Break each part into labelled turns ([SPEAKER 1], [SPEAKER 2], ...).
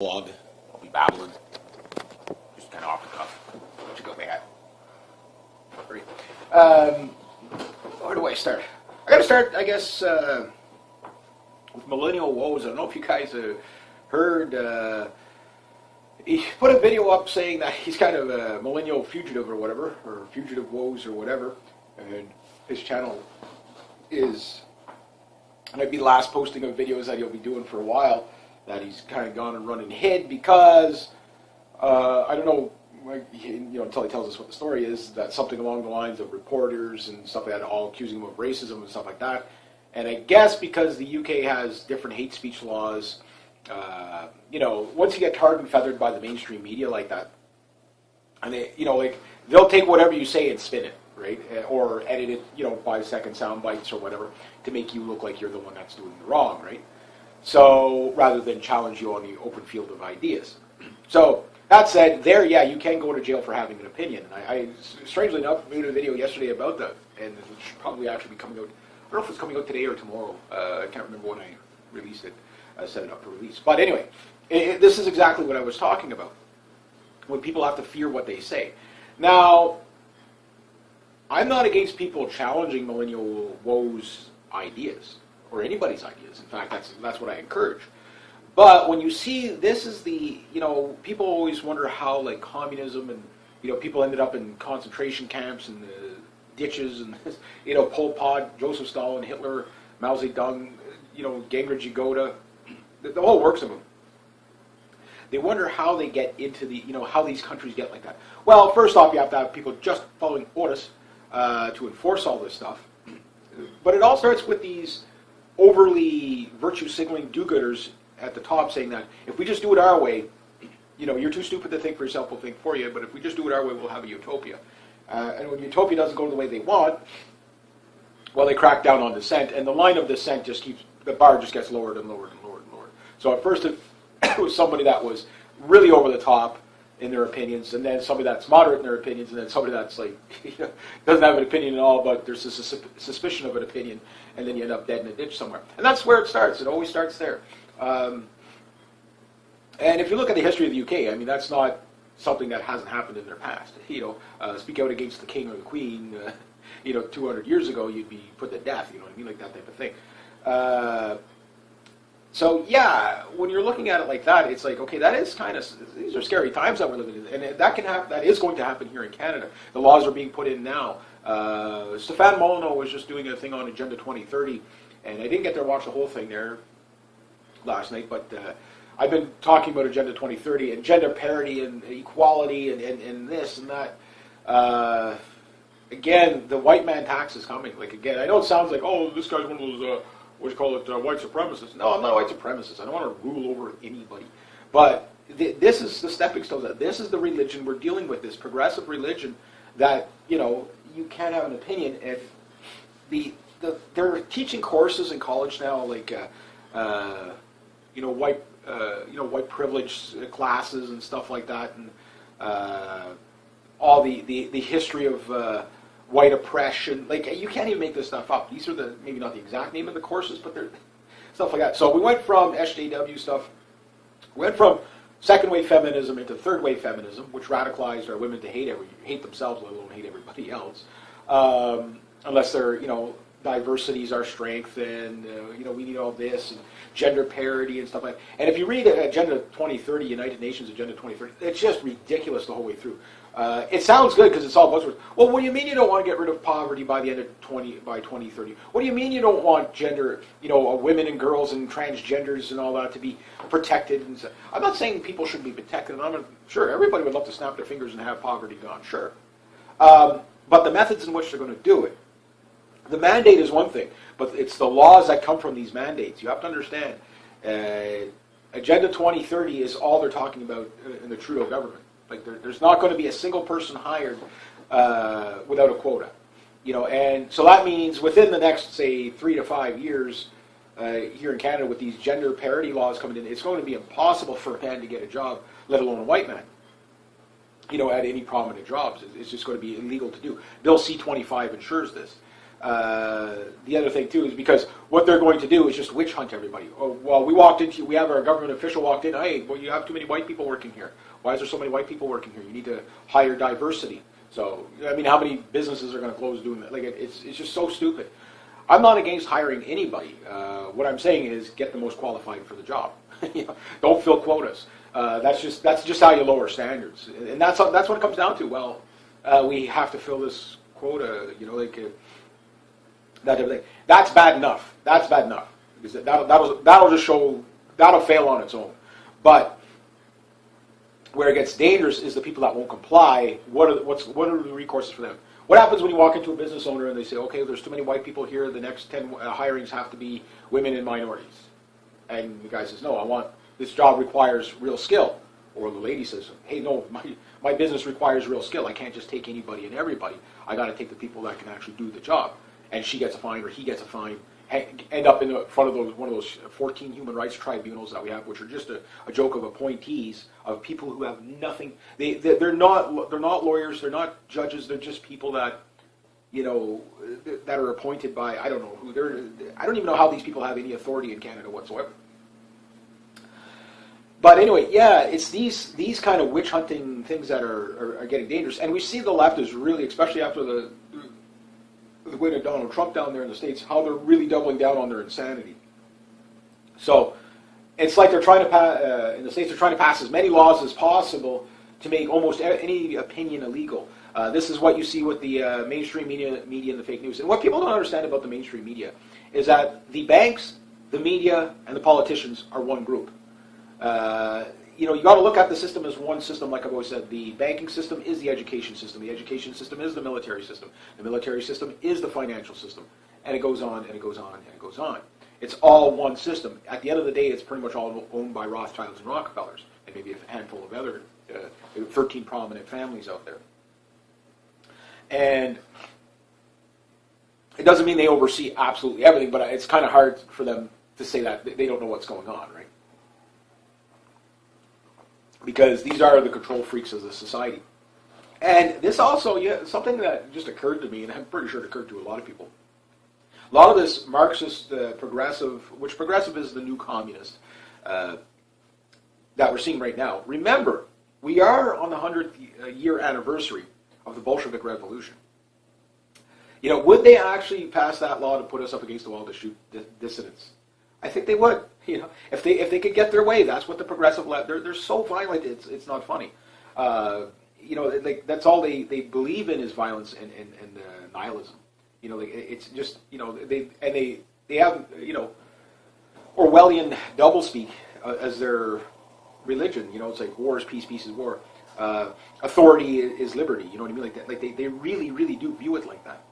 [SPEAKER 1] blog. I'll be babbling, just kind of off the cuff. What you got, man? Where do I start? I got to start, I guess, with millennial woes. I don't know if you guys have heard. He put a video up saying that he's kind of a millennial fugitive or whatever, or fugitive woes or whatever, and his channel is, and it'd be the last posting of videos that he'll be doing for a while, that he's kind of gone and run and hid because, I don't know, until he tells us what the story is, that something along the lines of reporters and stuff like that all accusing him of racism and stuff like that. And I guess because the UK has different hate speech laws, once you get tarred and feathered by the mainstream media like that, and they, they'll take whatever you say and spin it, right? Or edit it, 5-second sound bites or whatever to make you look like you're the one that's doing the wrong, right? So rather than challenge you on the open field of ideas. So that said, you can go to jail for having an opinion. And I strangely enough, made a video yesterday about that, and it should probably actually be coming out. I don't know if it's coming out today or tomorrow. I can't remember when I released it, set it up for release. But anyway, this is exactly what I was talking about. When people have to fear what they say. Now, I'm not against people challenging millennial woes ideas, or anybody's ideas. In fact, that's what I encourage. But when you see, this is the, people always wonder how, like, communism and, people ended up in concentration camps and ditches and, Pol Pot, Joseph Stalin, Hitler, Mao Zedong, Genghis Yagoda, the whole works of them. They wonder how they get into the, how these countries get like that. Well, first off, you have to have people just following orders to enforce all this stuff. But it all starts with these overly virtue-signaling do-gooders at the top saying that if we just do it our way, you're too stupid to think for yourself, we'll think for you, but if we just do it our way, we'll have a utopia. And when utopia doesn't go the way they want, well, they crack down on dissent, and the line of dissent just keeps, the bar just gets lowered and lowered and lowered and lowered. So at first it was somebody that was really over the top in their opinions, and then somebody that's moderate in their opinions, and then somebody that's like, doesn't have an opinion at all, but there's a suspicion of an opinion, and then you end up dead in a ditch somewhere. And that's where it starts. It always starts there. And if you look at the history of the UK, that's not something that hasn't happened in their past. Speak out against the king or the queen, 200 years ago, you'd be put to death, like that type of thing. So yeah, when you're looking at it like that, it's like, okay, that is kind of, these are scary times that we're living in, and that can happen. That is going to happen here in Canada. The laws are being put in now. Stefan Molyneux was just doing a thing on Agenda 2030, and I didn't get to watch the whole thing there last night, but I've been talking about Agenda 2030 and gender parity and equality and this and that. Again, the white man tax is coming. Like, again, I know it sounds like, oh, this guy's one of those, what do you call it, white supremacists. No, I'm not a white supremacist. I don't want to rule over anybody. But this is the stepping stones. This is the religion we're dealing with, this progressive religion that, you can't have an opinion. And they're teaching courses in college now, like, white privilege classes and stuff like that, and all the history of white oppression. Like, you can't even make this stuff up. These are maybe not the exact name of the courses, but they're stuff like that. So we went from SJW stuff, we went from second wave feminism into third wave feminism, which radicalized our women to hate themselves, let alone hate everybody else, unless they're diversity is our strength, and we need all this, and gender parity and stuff like that. And if you read Agenda 2030, United Nations Agenda 2030, it's just ridiculous the whole way through. It sounds good because it's all buzzwords. Well, what do you mean you don't want to get rid of poverty by the end of 2030? What do you mean you don't want gender, women and girls and transgenders and all that to be protected? And so, I'm not saying people should be protected. Sure, everybody would love to snap their fingers and have poverty gone. Sure, but the methods in which they're going to do it. The mandate is one thing, but it's the laws that come from these mandates. You have to understand, Agenda 2030 is all they're talking about in the Trudeau government. Like, there's not going to be a single person hired without a quota. And so that means within the next, say, 3 to 5 years here in Canada with these gender parity laws coming in, it's going to be impossible for a man to get a job, let alone a white man, at any prominent jobs. It's just going to be illegal to do. Bill C-25 ensures this. The other thing too is because what they're going to do is just witch hunt everybody. Oh, well, we have our government official walked in. Hey, well, you have too many white people working here. Why is there so many white people working here? You need to hire diversity. So, I mean, how many businesses are going to close doing that? Like, it's just so stupid. I'm not against hiring anybody. What I'm saying is get the most qualified for the job. Don't fill quotas. That's just how you lower standards, and that's what it comes down to. Well, we have to fill this quota. That type of thing. That's bad enough. That's bad enough because that'll just show that'll fail on its own. But where it gets dangerous is the people that won't comply. What are the recourses for them? What happens when you walk into a business owner and they say, okay, there's too many white people here, the next 10 hirings have to be women and minorities? And the guy says, no, this job requires real skill. Or the lady says, hey, no, my business requires real skill. I can't just take anybody and everybody. I got to take the people that can actually do the job. And she gets a fine or he gets a fine, end up in front of one of those 14 human rights tribunals that we have, which are just a joke of appointees of people who have nothing. They're not lawyers. They're not judges. They're just people that that are appointed by I don't know who. I don't even know how these people have any authority in Canada whatsoever. But anyway, yeah, it's these kind of witch hunting things that are getting dangerous, and we see the left is really, especially after the way to Donald Trump down there in the States, how they're really doubling down on their insanity. So it's like they're trying to in the States, they're trying to pass as many laws as possible to make almost any opinion illegal. This is what you see with the mainstream media and the fake news. And what people don't understand about the mainstream media is that the banks, the media, and the politicians are one group. You got to look at the system as one system, like I've always said. The banking system is the education system. The education system is the military system. The military system is the financial system. And it goes on, and it goes on, and it goes on. It's all one system. At the end of the day, it's pretty much all owned by Rothschilds and Rockefellers, and maybe a handful of other 13 prominent families out there. And it doesn't mean they oversee absolutely everything, but it's kind of hard for them to say that they don't know what's going on, right? Because these are the control freaks of the society. And this also, something that just occurred to me, and I'm pretty sure it occurred to a lot of people. A lot of this Marxist, progressive, which progressive is the new communist, that we're seeing right now. Remember, we are on the 100th year anniversary of the Bolshevik Revolution. Would they actually pass that law to put us up against the wall to shoot dissidents? I think they would. If they could get their way, that's what the progressive left. They're so violent. It's not funny. That's all they believe in is violence and nihilism. It's just they have Orwellian doublespeak as their religion. It's like war is peace, peace is war. Authority is liberty. You know what I mean? Like that. Like they really, really do view it like that.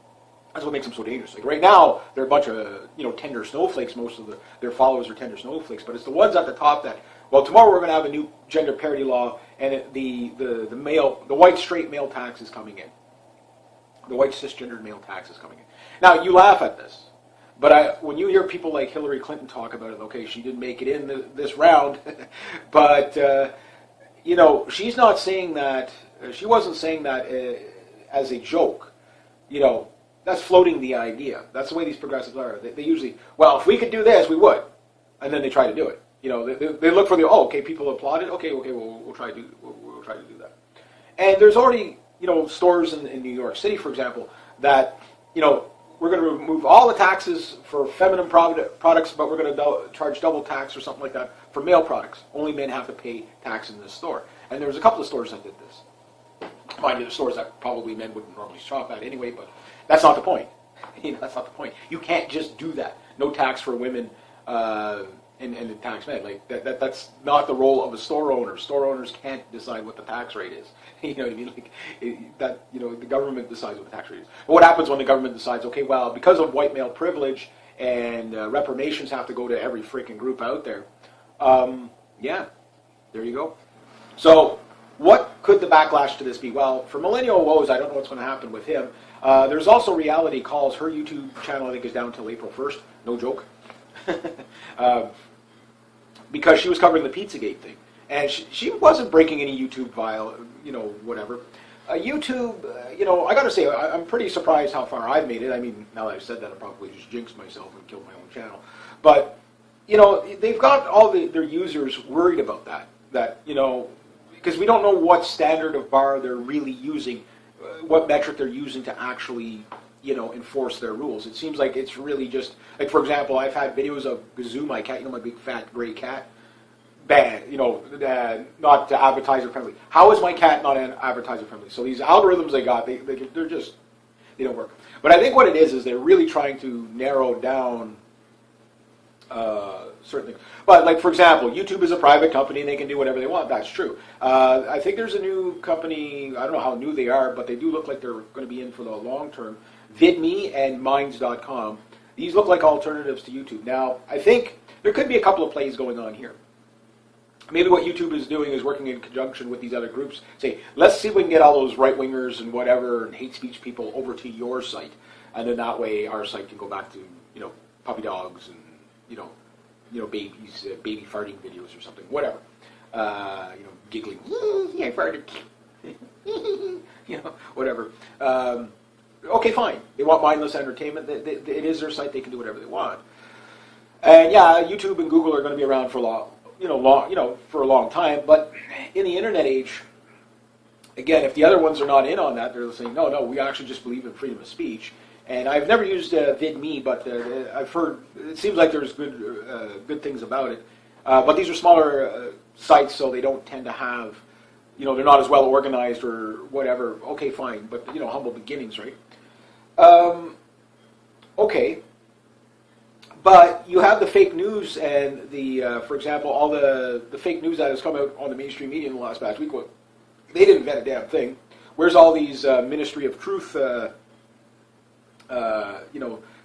[SPEAKER 1] That's what makes them so dangerous. Like right now, they're a bunch of tender snowflakes. Most of their followers are tender snowflakes. But it's the ones at the top that, well, tomorrow we're going to have a new gender parity law, and the white straight male tax is coming in. The white cisgendered male tax is coming in. Now you laugh at this, but when you hear people like Hillary Clinton talk about it, okay, she didn't make it in this round, but she's not saying that. She wasn't saying that as a joke. That's floating the idea. That's the way these progressives are. They usually, well, if we could do this, we would, and then they try to do it. They look for okay, people applauded. Okay, we'll try to do that. And there's already stores in New York City, for example, that we're going to remove all the taxes for feminine products, but we're going to charge double tax or something like that for male products. Only men have to pay tax in this store. And there was a couple of stores that did this. Mind you, the stores that probably men wouldn't normally shop at anyway, but that's not the point. That's not the point. You can't just do that. No tax for women and the tax men. Like that's not the role of a store owner. Store owners can't decide what the tax rate is. You know what I mean? The government decides what the tax rate is. But what happens when the government decides, okay, well, because of white male privilege and reparations have to go to every freaking group out there. Yeah, there you go. So what could the backlash to this be? Well, for Millennial Woes, I don't know what's going to happen with him. There's also Reality Calls. Her YouTube channel, I think, is down until April 1st. No joke. Because she was covering the Pizzagate thing. And she wasn't breaking any YouTube whatever. YouTube, I got to say, I'm pretty surprised how far I've made it. I mean, now that I've said that, I probably just jinxed myself and killed my own channel. But, they've got all their users worried about that. Because we don't know what standard of bar they're really using, what metric they're using to actually, enforce their rules. It seems like it's really just, like, for example, I've had videos of Gazoo, my cat, my big fat gray cat, banned, not advertiser friendly. How is my cat not advertiser friendly? So these algorithms they got, they don't work. But I think what it is they're really trying to narrow down certain things. But like, for example, YouTube is a private company and they can do whatever they want. That's true. I think there's a new company, I don't know how new they are, but they do look like they're going to be in for the long term. VidMe and Minds.com. These look like alternatives to YouTube. Now, I think there could be a couple of plays going on here. Maybe what YouTube is doing is working in conjunction with these other groups. Say, let's see if we can get all those right-wingers and whatever and hate speech people over to your site. And then that way our site can go back to, puppy dogs and, babies, baby farting videos or something, whatever. Giggling, I farted, whatever. Okay, fine. They want mindless entertainment. It is their site. They can do whatever they want. And yeah, YouTube and Google are going to be around for a for a long time. But in the internet age, again, if the other ones are not in on that, they're saying, no, we actually just believe in freedom of speech. And I've never used VidMe, but I've heard it seems like there's good things about it. But these are smaller sites, so they don't tend to have, they're not as well organized or whatever. Okay, fine, but humble beginnings, right? Okay. But you have the fake news and for example, all the fake news that has come out on the mainstream media in the last past week. Well, they didn't vet a damn thing. Where's all these Ministry of Truth,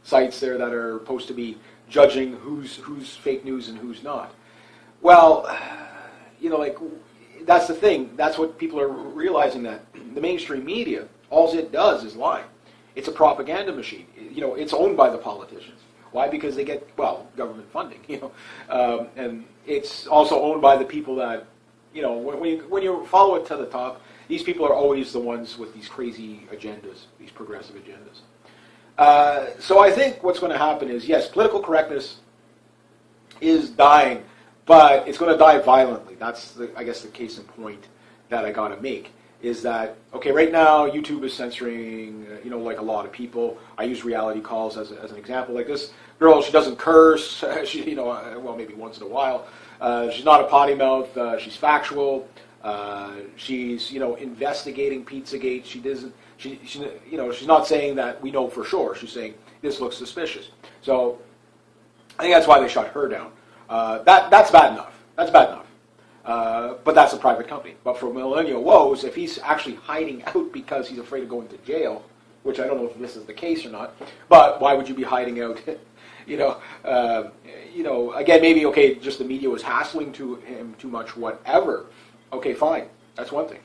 [SPEAKER 1] sites there that are supposed to be judging who's fake news and who's not? Well, that's the thing. That's what people are realizing, that the mainstream media, all it does is lie. It's a propaganda machine. It's owned by the politicians. Why? Because they get, government funding, and it's also owned by the people that, when you follow it to the top, these people are always the ones with these crazy agendas, these progressive agendas. So I think what's going to happen is, yes, political correctness is dying, but it's going to die violently. That's, I guess, the case in point that I got to make. Is that, okay, right now YouTube is censoring, like a lot of people. I use reality calls as an example. Like this girl, she doesn't curse, she, maybe once in a while. She's not a potty mouth, she's factual, she's, investigating Pizzagate. She's not saying that we know for sure. She's saying, this looks suspicious. So I think that's why they shut her down. That's bad enough. That's bad enough. But that's a private company. But for Millennial Woes, if he's actually hiding out because he's afraid of going to jail, which I don't know if this is the case or not, but why would you be hiding out? Again, maybe, okay, just the media was hassling to him too much, whatever. Okay, fine. That's one thing.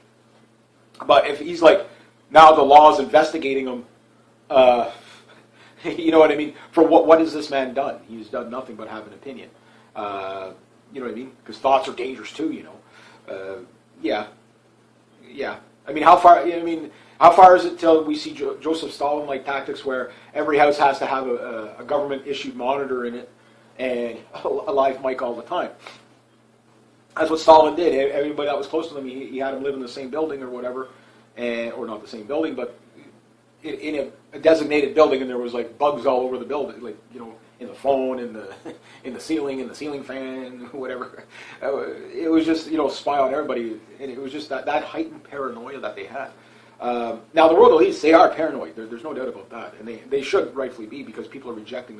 [SPEAKER 1] But if he's like, now the law is investigating him, you know what I mean? For what has this man done? He's done nothing but have an opinion. You know what I mean? Because thoughts are dangerous too, Yeah. I mean, how far is it till we see Joseph Stalin-like tactics where every house has to have a government-issued monitor in it and a live mic all the time? That's what Stalin did. Everybody that was close to him, he had him live in the same building or whatever, or not the same building, but in a designated building, and there was like bugs all over the building, like in the phone, in the ceiling fan, whatever. It was just spy on everybody, and it was just that heightened paranoia that they had. Now the world elites, they are paranoid. There's no doubt about that, and they should rightfully be, because people are rejecting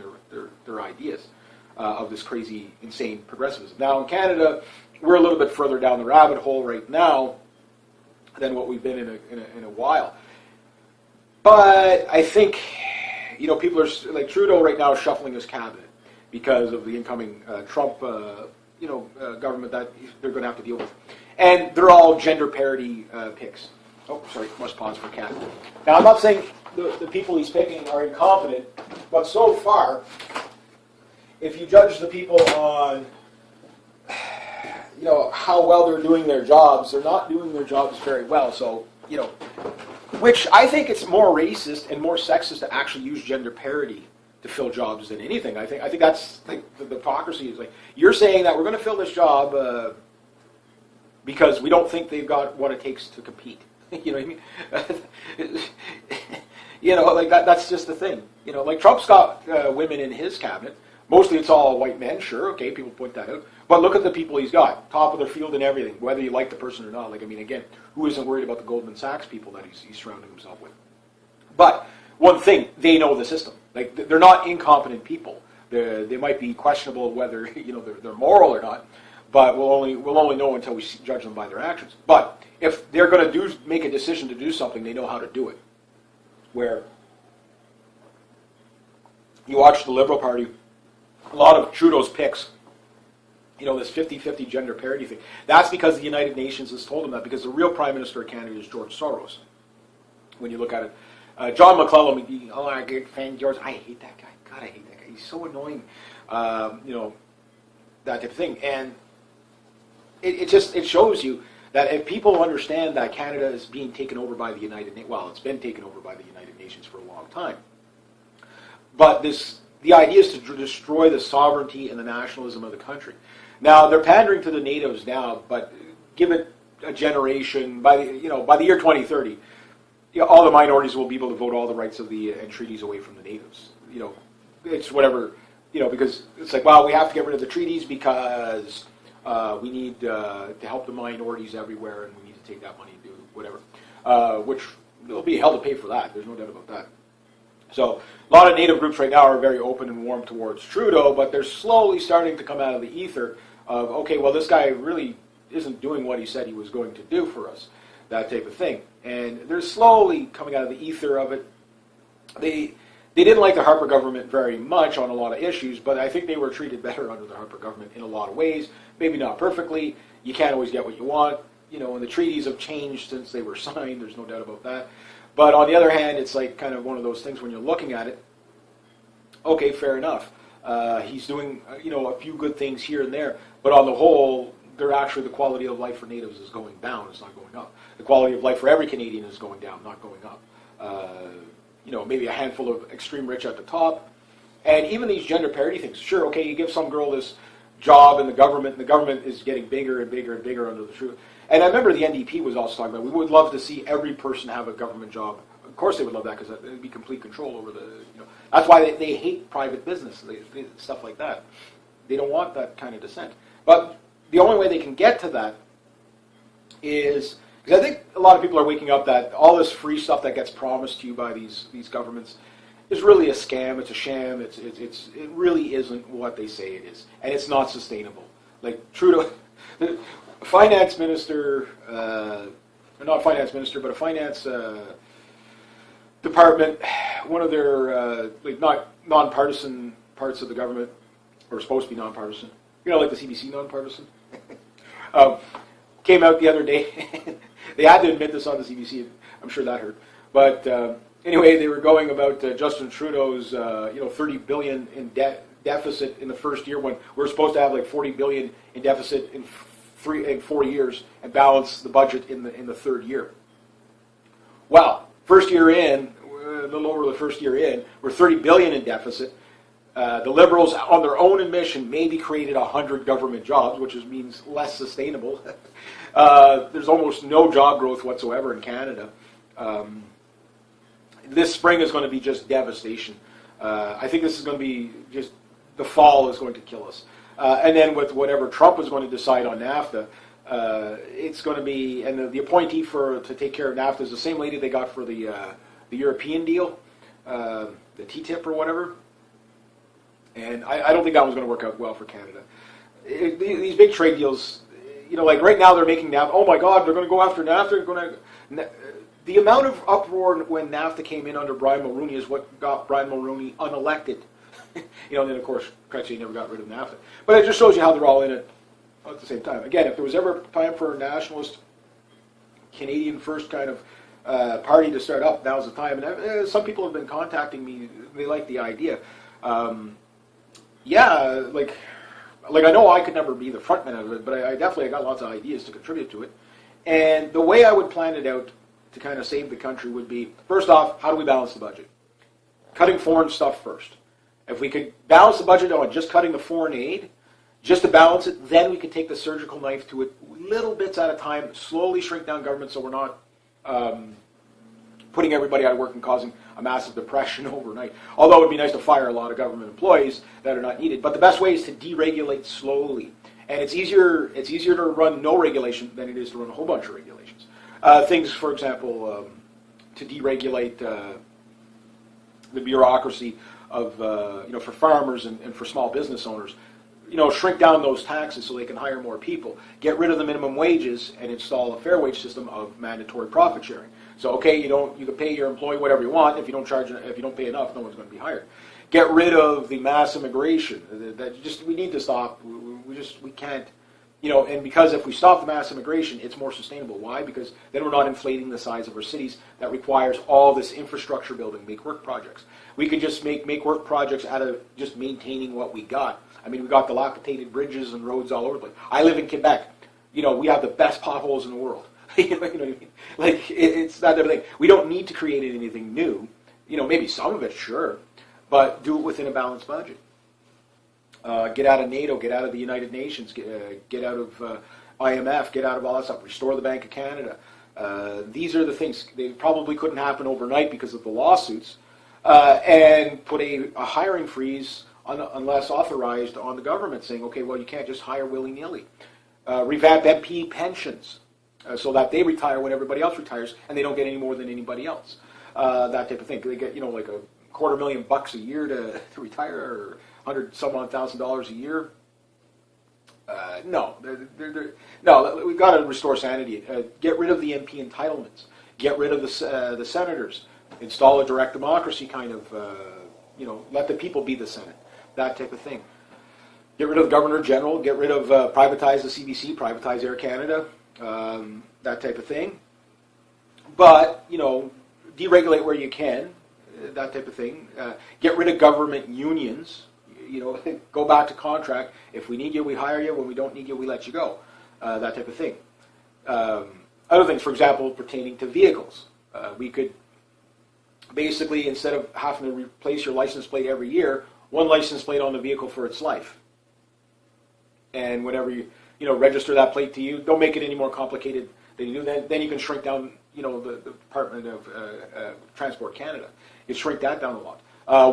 [SPEAKER 1] their ideas of this crazy, insane progressivism. Now in Canada, we're a little bit further down the rabbit hole right now than what we've been in a while. But I think, people are, like Trudeau right now is shuffling his cabinet because of the incoming Trump, government that they're going to have to deal with. And they're all gender parity picks. Oh, sorry, must pause for cat. Now, I'm not saying the people he's picking are incompetent, but so far, if you judge the people on, how well they're doing their jobs, they're not doing their jobs very well. So, Which I think it's more racist and more sexist to actually use gender parity to fill jobs than anything. I think that's like the hypocrisy is like you're saying that we're going to fill this job because we don't think they've got what it takes to compete. You know what I mean? Like that's just the thing. Like Trump's got women in his cabinet. Mostly it's all white men, sure, okay, people point that out. But look at the people he's got, top of their field and everything, whether you like the person or not. Like, I mean, again, who isn't worried about the Goldman Sachs people that he's surrounding himself with? But one thing, they know the system. Like, they're not incompetent people. They might be questionable whether, they're moral or not, but we'll only know until we judge them by their actions. But if they're going to make a decision to do something, they know how to do it. Where you watch the Liberal Party, a lot of Trudeau's picks, this 50-50 gender parity thing, that's because the United Nations has told them that, because the real Prime Minister of Canada is George Soros. When you look at it. John McClellan, I get fan George, I hate that guy. God, I hate that guy. He's so annoying. That type of thing. And it shows you that if people understand that Canada is being taken over by the United Nations, well, it's been taken over by the United Nations for a long time. But the idea is to destroy the sovereignty and the nationalism of the country. Now, they're pandering to the natives now, but give it a generation, by the year 2030, all the minorities will be able to vote all the rights of and treaties away from the natives. It's whatever, because it's like, well, we have to get rid of the treaties because we need to help the minorities everywhere, and we need to take that money and do whatever, which there'll be hell to pay for that. There's no doubt about that. So a lot of native groups right now are very open and warm towards Trudeau, but they're slowly starting to come out of the ether of, okay, well, this guy really isn't doing what he said he was going to do for us, that type of thing. And they're slowly coming out of the ether of it. They didn't like the Harper government very much on a lot of issues, but I think they were treated better under the Harper government in a lot of ways. Maybe not perfectly. You can't always get what you want. And the treaties have changed since they were signed. There's no doubt about that. But on the other hand, it's like kind of one of those things when you're looking at it, okay, fair enough. He's doing, a few good things here and there, but on the whole, the quality of life for natives is going down, it's not going up. The quality of life for every Canadian is going down, not going up. Maybe a handful of extreme rich at the top. And even these gender parity things, sure, okay, you give some girl this job in the government, and the government is getting bigger and bigger and bigger under the truth. And I remember the NDP was also talking about, we would love to see every person have a government job. Of course they would love that, because it would be complete control over that's why they hate private business, stuff like that. They don't want that kind of dissent. But the only way they can get to that is, because I think a lot of people are waking up that all this free stuff that gets promised to you by these governments is really a scam, it's a sham, it really isn't what they say it is. And it's not sustainable. Like Trudeau, the finance minister, not finance minister, but a finance department, one of their not nonpartisan parts of the government, or supposed to be nonpartisan, like the CBC nonpartisan, came out the other day. They had to admit this on the CBC. I'm sure that hurt. But anyway, they were going about Justin Trudeau's, $30 billion in deficit in the first year, when we're supposed to have like $40 billion in deficit in 4 years and balance the budget in the third year. Well, first year in, a little over the first year in, we're $30 billion in deficit. The Liberals, on their own admission, maybe created 100 government jobs, which means less sustainable. There's almost no job growth whatsoever in Canada. This spring is going to be just devastation. I think this is going to be just, the fall is going to kill us. And then with whatever Trump is going to decide on NAFTA, it's going to be, and the appointee to take care of NAFTA is the same lady they got for the European deal, the TTIP or whatever. And I don't think that one's going to work out well for Canada. These big trade deals, like right now they're making NAFTA, oh my God, they're going to go after NAFTA. The amount of uproar when NAFTA came in under Brian Mulroney is what got Brian Mulroney unelected. And then of course, Crutchy never got rid of NAFTA. But it just shows you how they're all in it at the same time. Again, if there was ever time for a nationalist, Canadian first kind of party to start up, now's the time. And some people have been contacting me, they like the idea. Like I know I could never be the frontman of it, but I definitely got lots of ideas to contribute to it. And the way I would plan it out to kind of save the country would be, first off, how do we balance the budget? Cutting foreign stuff first. If we could balance the budget on just cutting the foreign aid, just to balance it, then we could take the surgical knife to it little bits at a time, slowly shrink down government so we're not putting everybody out of work and causing a massive depression overnight. Although it would be nice to fire a lot of government employees that are not needed. But the best way is to deregulate slowly. And it's easier to run no regulation than it is to run a whole bunch of regulations. Things, for example, to deregulate the bureaucracy of for farmers and for small business owners. Shrink down those taxes so they can hire more people. Get rid of the minimum wages and install a fair wage system of mandatory profit sharing. So, okay, you can pay your employee whatever you want. If you don't pay enough, no one's going to be hired. Get rid of the mass immigration. We need to stop. We can't. And because if we stop the mass immigration, it's more sustainable. Why? Because then we're not inflating the size of our cities. That requires all this infrastructure building, make work projects. We could just make work projects out of just maintaining what we got. I mean, we got dilapidated bridges and roads all over the place. I live in Quebec. We have the best potholes in the world. You know what I mean? Like, it's not everything. We don't need to create anything new. Maybe some of it, sure, but do it within a balanced budget. Get out of NATO, get out of the United Nations, get out of IMF, get out of all that stuff. Restore the Bank of Canada. These are the things. They probably couldn't happen overnight because of the lawsuits. And put a hiring freeze unless authorized on the government, saying, okay, well, you can't just hire willy-nilly. Revamp MP pensions so that they retire when everybody else retires and they don't get any more than anybody else. That type of thing. They get, like a $250,000 a year to retire, or $100,000 a year. No, no. We've got to restore sanity. Get rid of the MP entitlements. Get rid of the senators. Install a direct democracy kind of. Let the people be the Senate. That type of thing. Get rid of the Governor General. Get rid of privatize the CBC. Privatize Air Canada. That type of thing. But deregulate where you can. That type of thing. Get rid of government unions. Go back to contract. If we need you, we hire you. When we don't need you, we let you go. That type of thing. Other things, for example, pertaining to vehicles. We could basically, instead of having to replace your license plate every year, one license plate on the vehicle for its life. And whenever you register that plate to you, don't make it any more complicated than you do. Then you can shrink down, the Department of Transport Canada. You shrink that down a lot.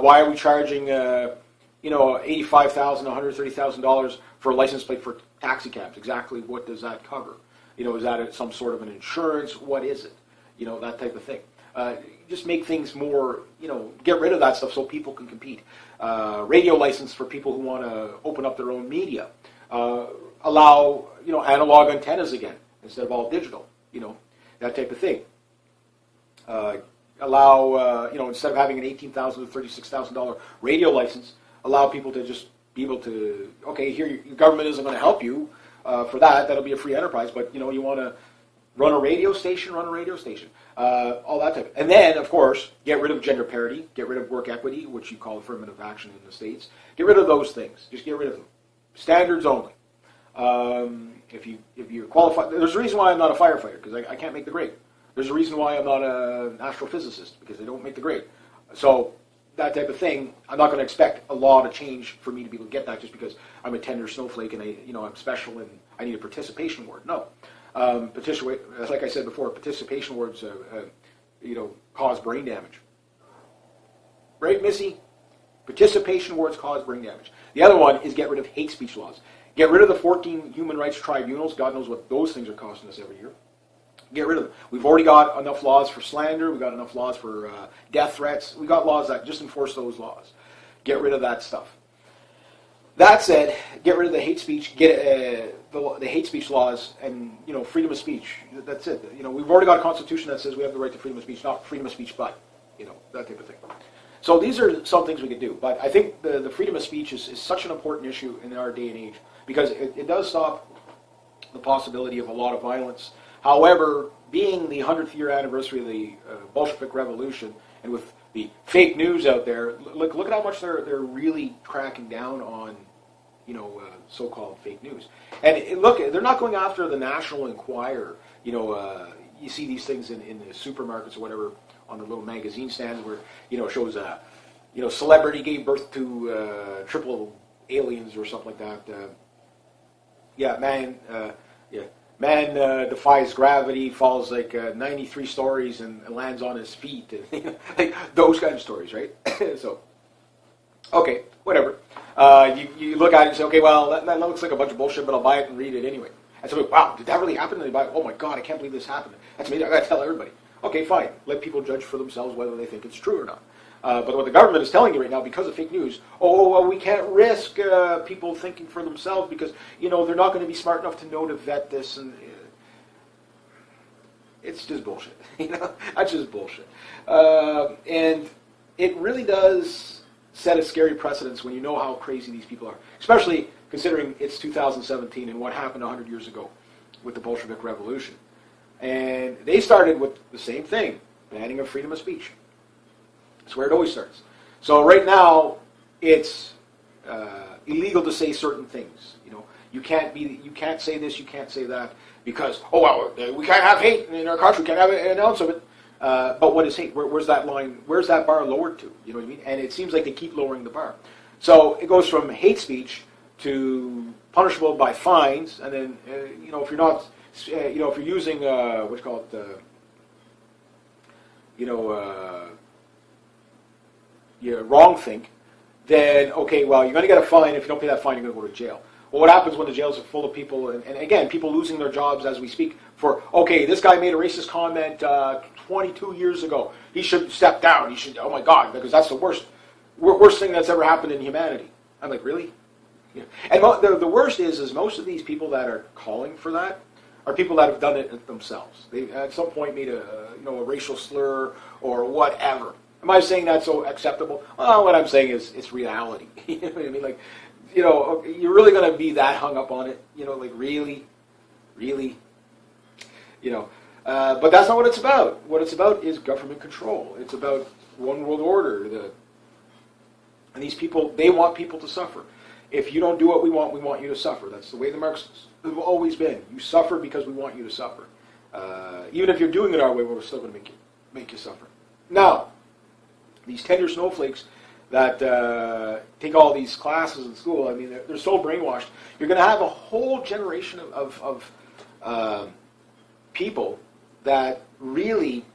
[SPEAKER 1] Why are we charging, $85,000, $130,000 for a license plate for taxi cabs? Exactly what does that cover? Is that some sort of an insurance? What is it? That type of thing. Just make things more, get rid of that stuff so people can compete. Radio license for people who want to open up their own media. Allow, analog antennas again instead of all digital, that type of thing. Allow, instead of having an $18,000 to $36,000 radio license, allow people to just be able to, okay, here your government isn't going to help you for that. That'll be a free enterprise, but, you want to run a radio station, all that type. And then, of course, get rid of gender parity, get rid of work equity, which you call affirmative action in the States. Get rid of those things. Just get rid of them. Standards only. If you're qualified, there's a reason why I'm not a firefighter, because I can't make the grade. There's a reason why I'm not an astrophysicist, because they don't make the grade. So that type of thing, I'm not going to expect a law to change for me to be able to get that just because I'm a tender snowflake and I'm special and I need a participation award. No. Like I said before, participation awards, cause brain damage. Right, Missy? Participation awards cause brain damage. The other one is get rid of hate speech laws. Get rid of the 14 human rights tribunals. God knows what those things are costing us every year. Get rid of them. We've already got enough laws for slander. We've got enough laws for death threats. We've got laws that just enforce those laws. Get rid of that stuff. That said, get rid of the hate speech, the hate speech laws, and freedom of speech. That's it. We've already got a constitution that says we have the right to freedom of speech, not freedom of speech, but that type of thing. So these are some things we could do. But I think the freedom of speech is such an important issue in our day and age because it does stop the possibility of a lot of violence. However, being the 100th year anniversary of the Bolshevik Revolution, and with the fake news out there, look at how much they're really cracking down on, so-called fake news. And look, they're not going after the National Enquirer. You see these things in the supermarkets or whatever on the little magazine stands where it shows celebrity gave birth to triple aliens or something like that. Man defies gravity, falls like 93 stories and lands on his feet. And, like those kind of stories, right? So, okay, whatever. You look at it and say, okay, well, that looks like a bunch of bullshit, but I'll buy it and read it anyway. And so, wow, did that really happen? And they buy it. Oh my God, I can't believe this happened. That's me. I got to tell everybody. Okay, fine. Let people judge for themselves whether they think it's true or not. But what the government is telling you right now, because of fake news, we can't risk people thinking for themselves because they're not going to be smart enough to know to vet this, and it's just bullshit. That's just bullshit. And it really does set a scary precedence when you know how crazy these people are, especially considering it's 2017 and what happened 100 years ago with the Bolshevik Revolution. And they started with the same thing, banning of freedom of speech. That's where it always starts. So right now, it's illegal to say certain things. You can't say this, you can't say that, because we can't have hate in our country, we can't have an ounce of it. But what is hate? Where's that line? Where's that bar lowered to? You know what I mean? And it seems like they keep lowering the bar. So it goes from hate speech to punishable by fines, and then if you're not, if you're using what you call it, wrong think, then okay, well, you're going to get a fine. If you don't pay that fine, you're going to go to jail. Well, what happens when the jails are full of people, and again, people losing their jobs as we speak for, okay, this guy made a racist comment 22 years ago. He should step down. He should, oh my God, because that's the worst thing that's ever happened in humanity. I'm like, really? Yeah. And the worst is most of these people that are calling for that are people that have done it themselves. They at some point made a racial slur or whatever. Am I saying that's so acceptable? Well, what I'm saying is it's reality. You know what I mean? Like, you're really going to be that hung up on it? Like really? But that's not what it's about. What it's about is government control. It's about one world order. And these people, they want people to suffer. If you don't do what we want you to suffer. That's the way the Marxists have always been. You suffer because we want you to suffer. Even if you're doing it our way, we're still going to make you suffer. Now, these tender snowflakes that take all these classes in school, I mean, they're so brainwashed. You're going to have a whole generation of people that really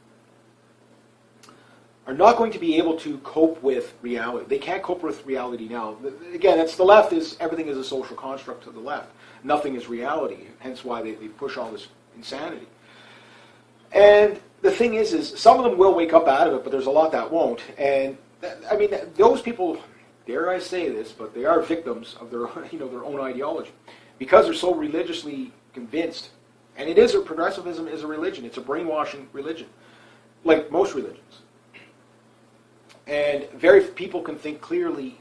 [SPEAKER 1] are not going to be able to cope with reality. They can't cope with reality now. Again, it's the left. Everything is a social construct to the left. Nothing is reality, hence why they push all this insanity. And the thing is some of them will wake up out of it, but there's a lot that won't. And I mean, those people, dare I say this, but they are victims of their own ideology, because they're so religiously convinced. And progressivism is a religion. It's a brainwashing religion, like most religions. And very few people can think clearly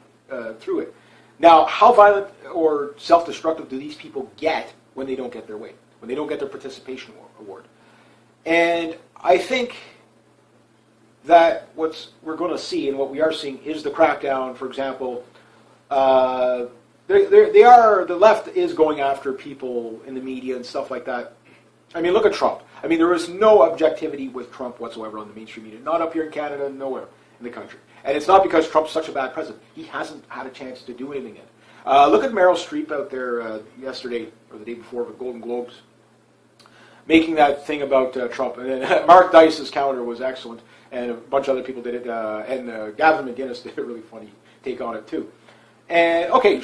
[SPEAKER 1] through it. Now, how violent or self-destructive do these people get when they don't get their way, when they don't get their participation award? And I think that what we're going to see, and what we are seeing, is the crackdown. For example, the left is going after people in the media and stuff like that. I mean, look at Trump. I mean, there is no objectivity with Trump whatsoever on the mainstream media. Not up here in Canada, nowhere in the country. And it's not because Trump's such a bad president. He hasn't had a chance to do anything yet. Look at Meryl Streep out there yesterday, or the day before, with Golden Globes, making that thing about Trump. And then Mark Dice's counter was excellent, and a bunch of other people did it, and Gavin McGinnis did a really funny take on it too. And okay,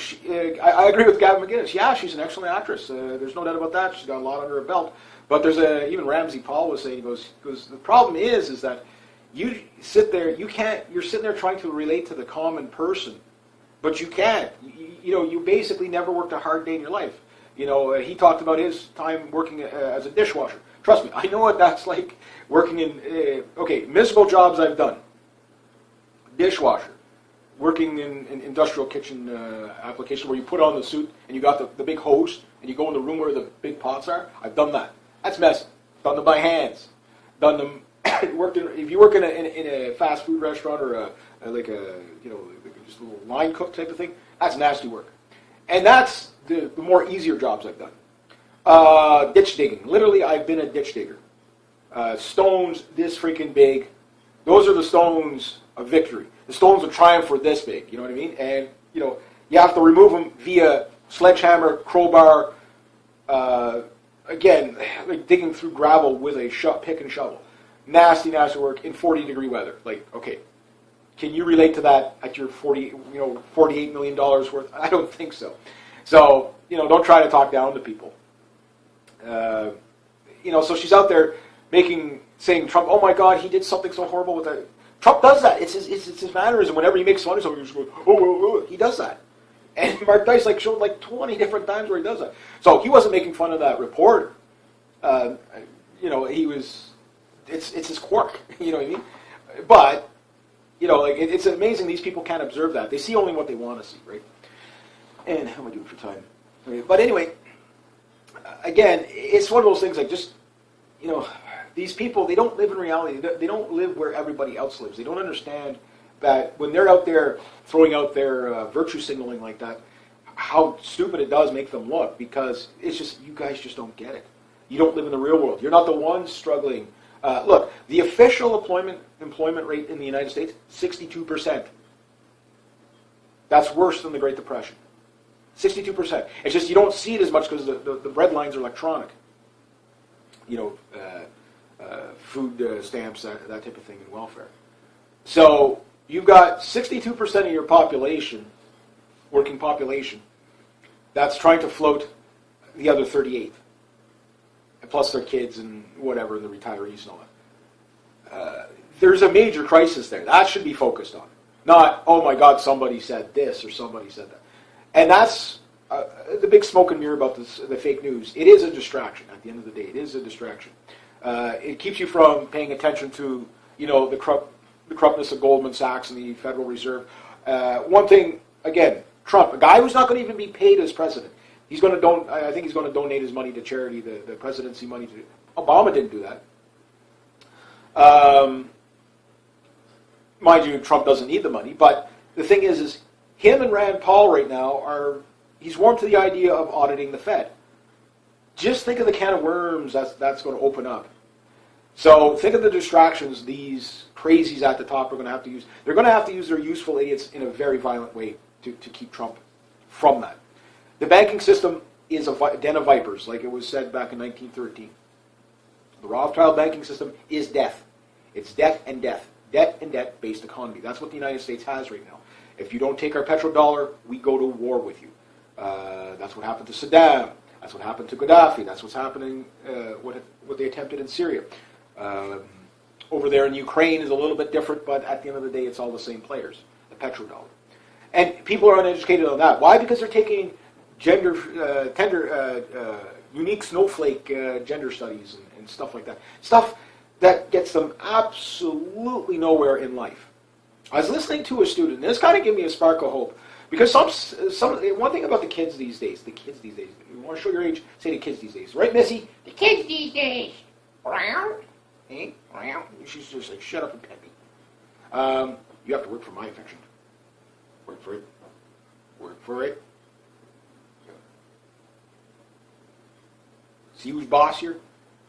[SPEAKER 1] I agree with Gavin McGinnis. Yeah, she's an excellent actress. There's no doubt about that. She's got a lot under her belt. But there's even Ramsey Paul was saying, he goes, the problem is that you sit there, you're sitting there trying to relate to the common person, but you can't. You basically never worked a hard day in your life. He talked about his time working as a dishwasher. Trust me, I know what that's like, working in, miserable jobs I've done. Dishwasher. Working in industrial kitchen application where you put on the suit and you got the big hose and you go in the room where the big pots are. I've done that. That's messy. Done them by hands. Done them. If you work in a fast food restaurant or just a little line cook type of thing, that's nasty work. And that's the more easier jobs I've done. Ditch digging. Literally, I've been a ditch digger. Stones this freaking big. Those are the stones of victory. The stones of triumph were this big. You know what I mean? And, you have to remove them via sledgehammer, crowbar, again, like digging through gravel with a pick and shovel. Nasty, nasty work in 40-degree weather. Like, okay, can you relate to that at your $48 million worth? I don't think so. So, don't try to talk down to people. So she's out there saying Trump, oh my God, he did something so horrible with that. Trump does that. It's his mannerism. Whenever he makes fun of something, he just goes, oh, he does that. And Mark Dice showed 20 different times where he does that. So he wasn't making fun of that reporter. He was. It's his quirk. You know what I mean? But it's amazing these people can't observe that. They see only what they want to see, right? And how am I doing for time? But anyway, again, it's one of those things these people, they don't live in reality. They don't live where everybody else lives. They don't understand that when they're out there throwing out their virtue signaling like that, how stupid it does make them look, because it's just, you guys just don't get it. You don't live in the real world. You're not the ones struggling. Look, the official employment rate in the United States, 62%. That's worse than the Great Depression. 62%. It's just you don't see it as much because the bread lines are electronic. Food stamps, that type of thing, and welfare. So you've got 62% of your population, working population, that's trying to float the other 38, plus their kids and whatever, the retirees and all that. There's a major crisis there. That should be focused on. Not, oh my God, somebody said this or somebody said that. And that's the big smoke and mirror about the fake news. It is a distraction. At the end of the day, it is a distraction. It keeps you from paying attention to, the corruptness of Goldman Sachs and the Federal Reserve. One thing, again, Trump, a guy who's not going to even be paid as president. He's going to I think he's going to donate his money to charity, the presidency money to. Obama didn't do that. Mind you, Trump doesn't need the money, but the thing is him and Rand Paul right now he's warmed to the idea of auditing the Fed. Just think of the can of worms that's going to open up. So think of the distractions these crazies at the top are going to have to use. They're going to have to use their useful idiots in a very violent way to keep Trump from that. The banking system is a den of vipers, like it was said back in 1913. The Rothschild banking system is death. It's debt and death. Debt and debt-based economy. That's what the United States has right now. If you don't take our petrodollar, we go to war with you. That's what happened to Saddam. That's what happened to Gaddafi. That's what's happening, what they attempted in Syria. Over there in Ukraine is a little bit different, but at the end of the day, it's all the same players, the petrodollar. And people are uneducated on that. Why? Because they're taking unique snowflake gender studies and stuff like that. Stuff that gets them absolutely nowhere in life. I was listening to a student, and this kind of gave me a spark of hope. Because one thing about the kids these days, you want to show your age, say the kids these days. Right, Missy? The kids these days. Round. Hey, round. She's just like, shut up and pet me. You have to work for my affection. Work for it. Work for it. See who's boss here?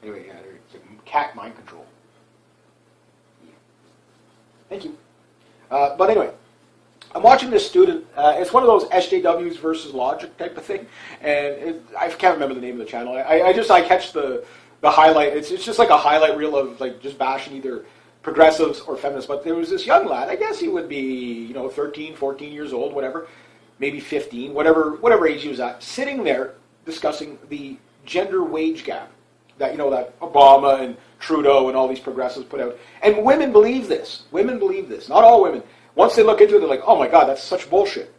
[SPEAKER 1] Anyway, yeah, it's like cat mind control. Yeah. Thank you. But anyway, I'm watching this student. It's one of those SJWs versus logic type of thing, and I can't remember the name of the channel. I catch the highlight. It's just like a highlight reel of like just bashing either progressives or feminists. But there was this young lad. I guess he would be 13, 14 years old, whatever, maybe 15, whatever age he was at, sitting there discussing the gender wage gap that that Obama and Trudeau and all these progressives put out. And women believe this. Women believe this. Not all women. Once they look into it, they're like, oh my God, that's such bullshit.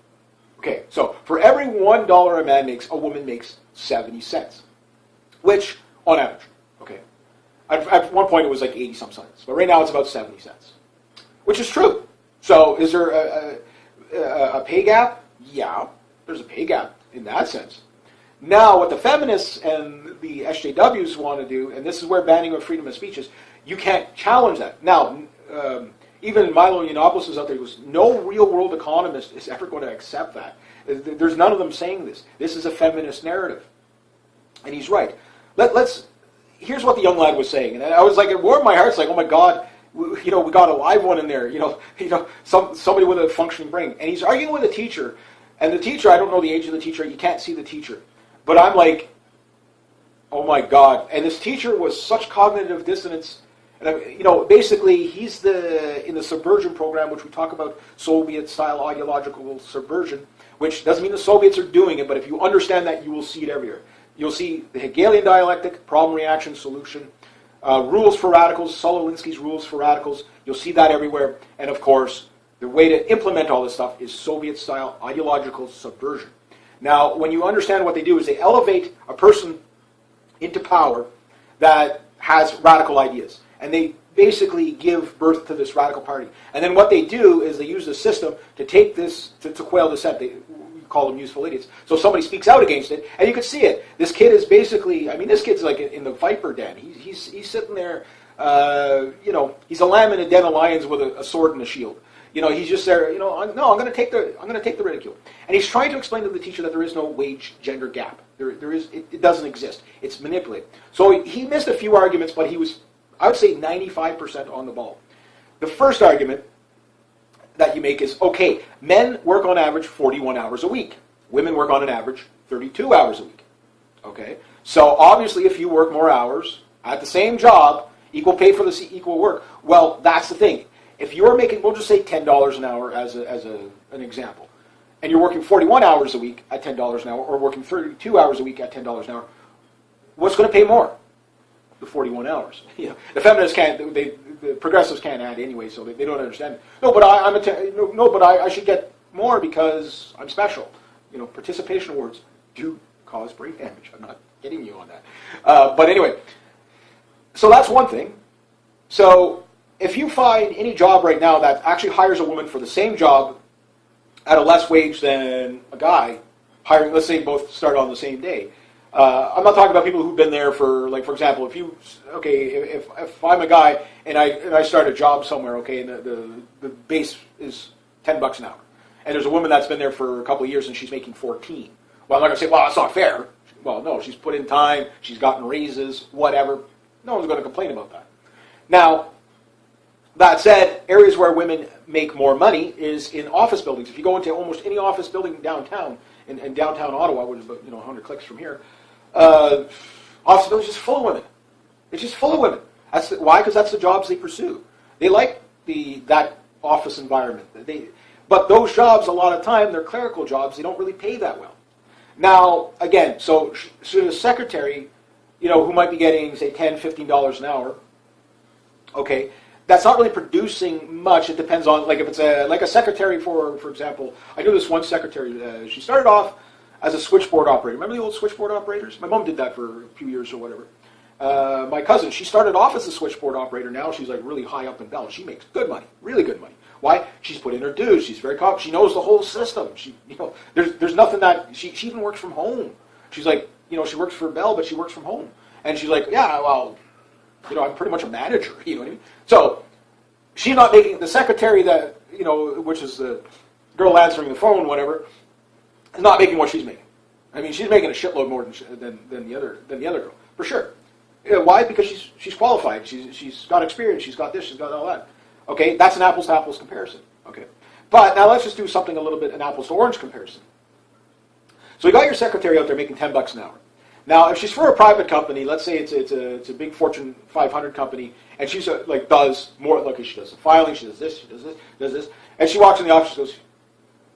[SPEAKER 1] Okay, so for every $1 a man makes, a woman makes 70 cents. Which, on average, okay. At one point it was like 80-some cents. But right now it's about 70 cents. Which is true. So is there a pay gap? Yeah, there's a pay gap in that sense. Now, what the feminists and the SJWs want to do, and this is where banning of freedom of speech is, you can't challenge that. Now, even Milo Yiannopoulos is out there, he goes, no real-world economist is ever going to accept that. There's none of them saying this. This is a feminist narrative. And he's right. Here's what the young lad was saying. And I was like, it warmed my heart. It's like, oh my God, we got a live one in there. Somebody with a functioning brain. And he's arguing with a teacher. And the teacher, I don't know the age of the teacher. You can't see the teacher. But I'm like, oh my God. And this teacher was such cognitive dissonance. And basically, he's in the subversion program, which we talk about, Soviet-style ideological subversion, which doesn't mean the Soviets are doing it, but if you understand that, you will see it everywhere. You'll see the Hegelian dialectic, problem, reaction, solution, rules for radicals, Solinsky's rules for radicals. You'll see that everywhere. And of course, the way to implement all this stuff is Soviet-style ideological subversion. Now, when you understand what they do is they elevate a person into power that has radical ideas. And they basically give birth to this radical party. And then what they do is they use the system to take this, to quail dissent. We call them useful idiots. So somebody speaks out against it, and you can see it. This kid is basically, this kid's like in the viper den. He's sitting there, he's a lamb in a den of lions with a sword and a shield. He's just there, no, I'm going to take the ridicule. And he's trying to explain to the teacher that there is no wage-gender gap. It doesn't exist. It's manipulated. So he missed a few arguments, but he was, I would say, 95% on the ball. The first argument that you make is, okay, men work on average 41 hours a week. Women work on an average 32 hours a week. Okay? So obviously if you work more hours at the same job, equal pay for the equal work. Well, that's the thing. If you're making, we'll just say $10 an hour as an example, and you're working 41 hours a week at $10 an hour, or working 32 hours a week at $10 an hour, what's going to pay more? The 41 hours. The feminists can't. The progressives can't add anyway, so they don't understand. No, but I should get more because I'm special. Participation awards do cause brain damage. I'm not getting you on that. But anyway, so that's one thing. So if you find any job right now that actually hires a woman for the same job at a less wage than a guy hiring, let's say both start on the same day. I'm not talking about people who've been there for, like, for example, if I'm a guy and I start a job somewhere, okay, and the base is $10 an hour, and there's a woman that's been there for a couple of years and she's making 14. Well, I'm not going to say, well, that's not fair. Well, no, she's put in time, she's gotten raises, whatever. No one's going to complain about that. Now, that said, areas where women make more money is in office buildings. If you go into almost any office building downtown, in downtown Ottawa, which is about 100 clicks from here, office buildings is just full of women. It's just full of women. Why? Because that's the jobs they pursue. They like that office environment. But those jobs, a lot of time, they're clerical jobs. They don't really pay that well. Now, again, so should a secretary, who might be getting, say, $10, $15 an hour, okay, that's not really producing much. It depends on, like, if it's a secretary, for example. I knew this one secretary. She started off as a switchboard operator. Remember the old switchboard operators? My mom did that for a few years or whatever. My cousin, she started off as a switchboard operator. Now she's like really high up in Bell. She makes good money, really good money. Why? She's put in her dues. She's very confident. She knows the whole system. There's nothing that she even works from home. She's like, she works for Bell, but she works from home. And she's like, yeah, well, I'm pretty much a manager. You know what I mean? So she's not making the secretary that which is the girl answering the phone, whatever, is not making what she's making. I mean, she's making a shitload more than the other girl, for sure. Why? Because she's qualified. She's got experience. She's got this. She's got all that. Okay, that's an apples to apples comparison. Okay, but now let's just do something a little bit an apples to orange comparison. So you got your secretary out there making $10 an hour. Now, if she's for a private company, let's say it's a big Fortune 500 company, and she's does more. Look, she does the filing. She does this. She does this, and she walks in the office.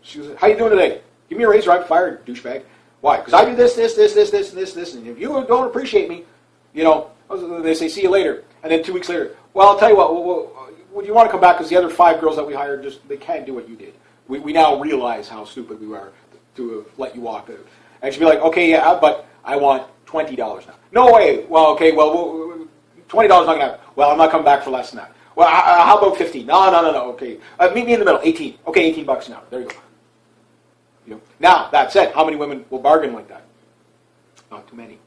[SPEAKER 1] She goes, "How you doing today? Give me a raise or I'm fired, douchebag." Why? Because I do this, and if you don't appreciate me, they say, "See you later," and then 2 weeks later, well, I'll tell you what. Would you want to come back because the other 5 girls that we hired they can't do what you did. We now realize how stupid we were to have let you walk out. And she'd be like, okay, yeah, but I want $20 now. No way. Well, okay, well, $20 not going to happen. Well, I'm not coming back for less than that. Well, how about 15? No. Okay, meet me in the middle. 18. Okay, $18 an hour. There you go. Now that said, how many women will bargain like that? Not too many.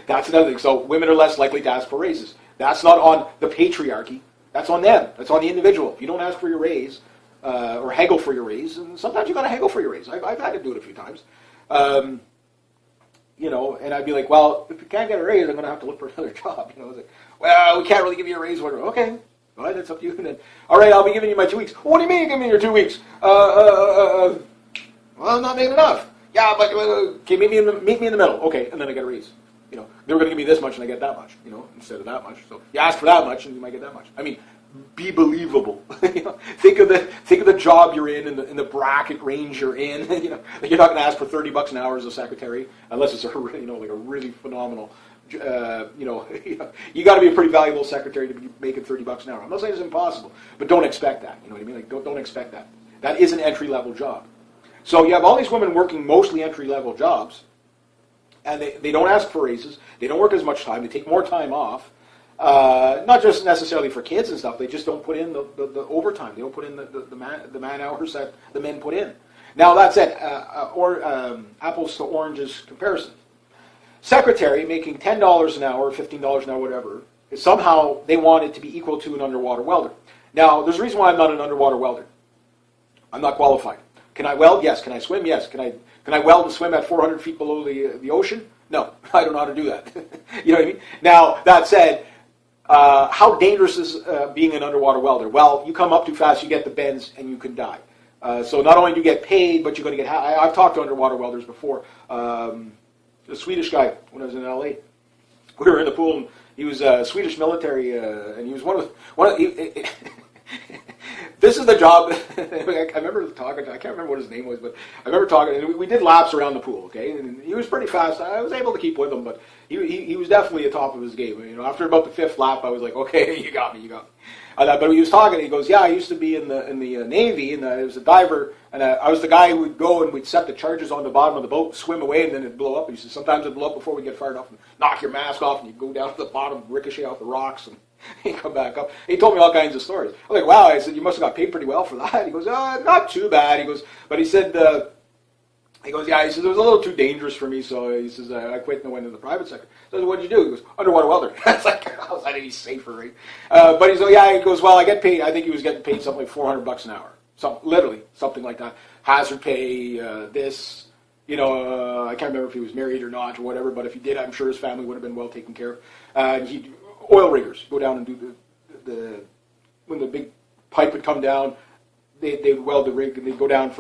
[SPEAKER 1] That's another thing. So women are less likely to ask for raises. That's not on the patriarchy. That's on them. That's on the individual. If you don't ask for your raise, or haggle for your raise. And sometimes you got to haggle for your raise. I've had to do it a few times. And I'd be like, well, if you can't get a raise, I'm going to have to look for another job. It's like, well, we can't really give you a raise. Okay, all right, that's up to you. And then, all right, I'll be giving you my 2 weeks. Well, what do you mean you give me your 2 weeks? Well, I'm not making enough. Yeah, but okay, meet me in the middle. Okay, and then I get a raise. They were going to give me this much, and I get that much. Instead of that much. So you ask for that much, and you might get that much. I mean, be believable. Think of the job you're in the bracket range you're in. You're not going to ask for $30 an hour as a secretary unless it's like a really phenomenal. You got to be a pretty valuable secretary to be making $30 an hour. I'm not saying it's impossible, but don't expect that. You know what I mean? Like don't expect that. That is an entry level job. So you have all these women working mostly entry level jobs, and they don't ask for raises. They don't work as much time. They take more time off. Not just necessarily for kids and stuff. They just don't put in the overtime. They don't put in the man hours that the men put in. Now that said, apples to oranges comparison. Secretary making $10 an hour, $15 an hour, whatever. Somehow they want it to be equal to an underwater welder. Now there's a reason why I'm not an underwater welder. I'm not qualified. Can I weld? Yes. Can I swim? Yes. Can I weld and swim at 400 feet below the ocean? No, I don't know how to do that. You know what I mean? Now that said. How dangerous is being an underwater welder? Well, you come up too fast, you get the bends, and you can die. So not only do you get paid, but you're going to get... I've talked to underwater welders before. The Swedish guy, when I was in L.A., we were in the pool, and he was Swedish military, and he was one of this is the job. I remember talking to, I can't remember what his name was, but I remember talking, and we did laps around the pool, okay? And he was pretty fast. I was able to keep with him, but he was definitely at top of his game. After about the 5th lap, I was like, okay, you got me. But he was talking, he goes, yeah, I used to be in the Navy, and I was a diver, and I was the guy who would go and we'd set the charges on the bottom of the boat, swim away, and then it'd blow up. He said, sometimes it'd blow up before we get fired off and knock your mask off, and you go down to the bottom, ricochet off the rocks, and he come back up. He told me all kinds of stories. I was like, wow. I said, you must have got paid pretty well for that. He goes, not too bad. He goes, but he said, yeah, he says, it was a little too dangerous for me, so he says, I quit and I went into the private sector. So I said, what did you do? He goes, underwater welder. It's like, how's that any safer, right? But he's like, yeah, he goes, well, I get paid, I think he was getting paid something like $400 an hour. Literally, something like that. Hazard pay, this, I can't remember if he was married or not or whatever, but if he did, I'm sure his family would have been well taken care of. Oil riggers go down and do when the big pipe would come down, they'd weld the rig, and they'd go down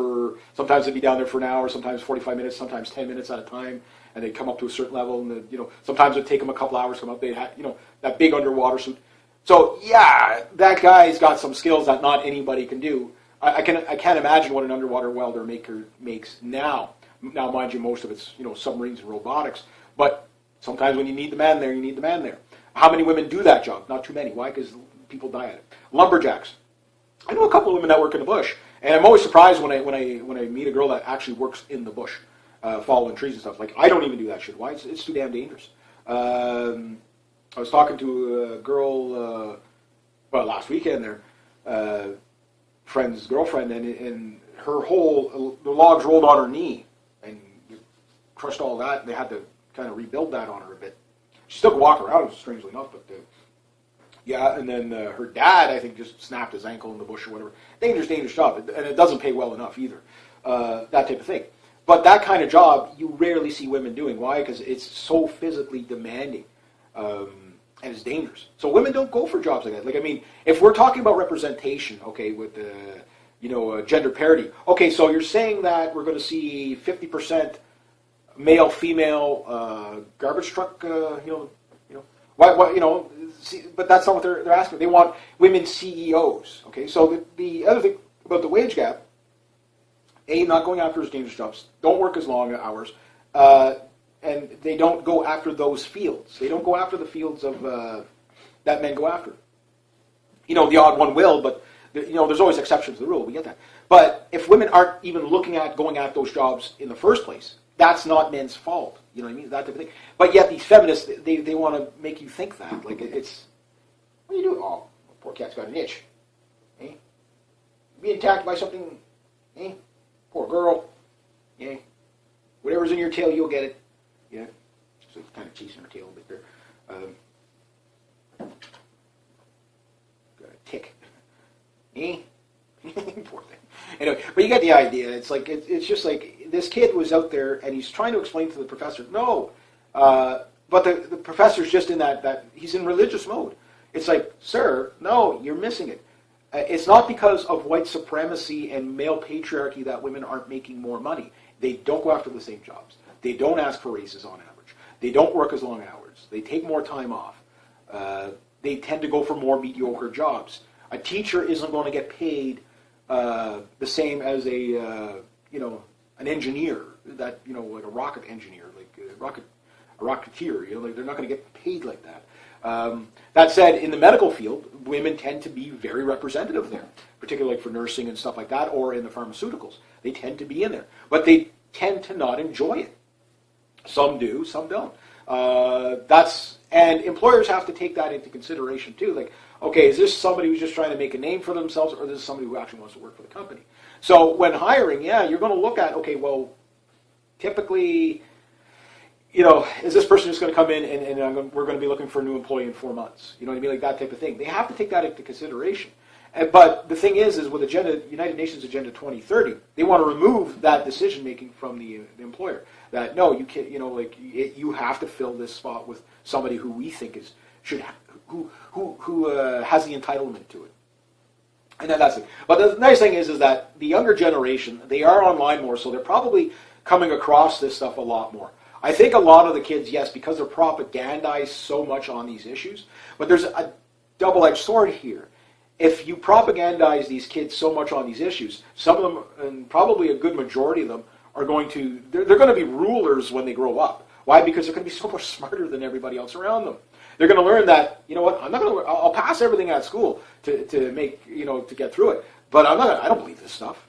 [SPEAKER 1] sometimes they'd be down there for an hour, sometimes 45 minutes, sometimes 10 minutes at a time, and they'd come up to a certain level, and sometimes it'd take them a couple hours to come up. They'd have, that big underwater suit. So yeah, that guy's got some skills that not anybody can do. I can't imagine what an underwater welder maker makes now. Now, mind you, most of it's submarines and robotics, but sometimes when you need the man there, you need the man there. How many women do that job? Not too many. Why? Because people die at it. Lumberjacks. I know a couple of women that work in the bush, and I'm always surprised when I meet a girl that actually works in the bush, following trees and stuff. Like, I don't even do that shit. Why? It's too damn dangerous. I was talking to a girl, last weekend there, friend's girlfriend, and her the logs rolled on her knee, and crushed all that, and they had to kind of rebuild that on her a bit. She still could walk around, strangely enough, but yeah. And then her dad, I think, just snapped his ankle in the bush or whatever. Dangerous job, and it doesn't pay well enough either. That type of thing. But that kind of job, you rarely see women doing. Why? Because it's so physically demanding, and it's dangerous. So women don't go for jobs like that. Like, I mean, if we're talking about representation, okay, with gender parity. Okay, so you're saying that we're going to see 50%. Male, female, garbage truck, but that's not what they're asking. They want women CEOs. Okay, so the other thing about the wage gap, not going after those dangerous jobs, don't work as long hours, and they don't go after those fields. They don't go after the fields of that men go after. The odd one will, but there's always exceptions to the rule. We get that. But if women aren't even looking at going at those jobs in the first place, that's not men's fault. You know what I mean? That type of thing. But yet these feminists, they want to make you think that. Like, it's, what are you doing? Oh, poor cat's got an itch. Eh? Being attacked by something, eh? Poor girl. Yeah. Whatever's in your tail, you'll get it. Yeah. So it's kind of chasing her tail a bit there. Got a tick. Eh? Poor thing. Anyway, but you get the idea. It's like it's just like this kid was out there and he's trying to explain to the professor, no, but the professor's just in that he's in religious mode. It's like, sir, no, you're missing it. It's not because of white supremacy and male patriarchy that women aren't making more money. They don't go after the same jobs. They don't ask for raises on average. They don't work as long hours. They take more time off. They tend to go for more mediocre jobs. A teacher isn't going to get paid the same as an engineer, like a rocket engineer, like a rocketeer. Like they're not going to get paid like that. That said, in the medical field, women tend to be very representative there, particularly for nursing and stuff like that, or in the pharmaceuticals. They tend to be in there, but they tend to not enjoy it. Some do, some don't. And employers have to take that into consideration too. Like, okay, is this somebody who's just trying to make a name for themselves, or is this somebody who actually wants to work for the company? So when hiring, you're going to look at, okay, well, typically, is this person just going to come in and we're going to be looking for a new employee in 4 months? You know what I mean? Like that type of thing. They have to take that into consideration. But the thing is with United Nations Agenda 2030, they want to remove that decision making from the employer. That no, you can't. You have to fill this spot with somebody who we think who has the entitlement to it. And then that's it. But the nice thing is that the younger generation, they are online more, so they're probably coming across this stuff a lot more. I think a lot of the kids, yes, because they're propagandized so much on these issues, but there's a double-edged sword here. If you propagandize these kids so much on these issues, some of them, and probably a good majority of them, are going to, they're going to be rulers when they grow up. Why? Because they're going to be so much smarter than everybody else around them. They're going to learn that, I'll pass everything at school to make, to get through it. But I don't believe this stuff.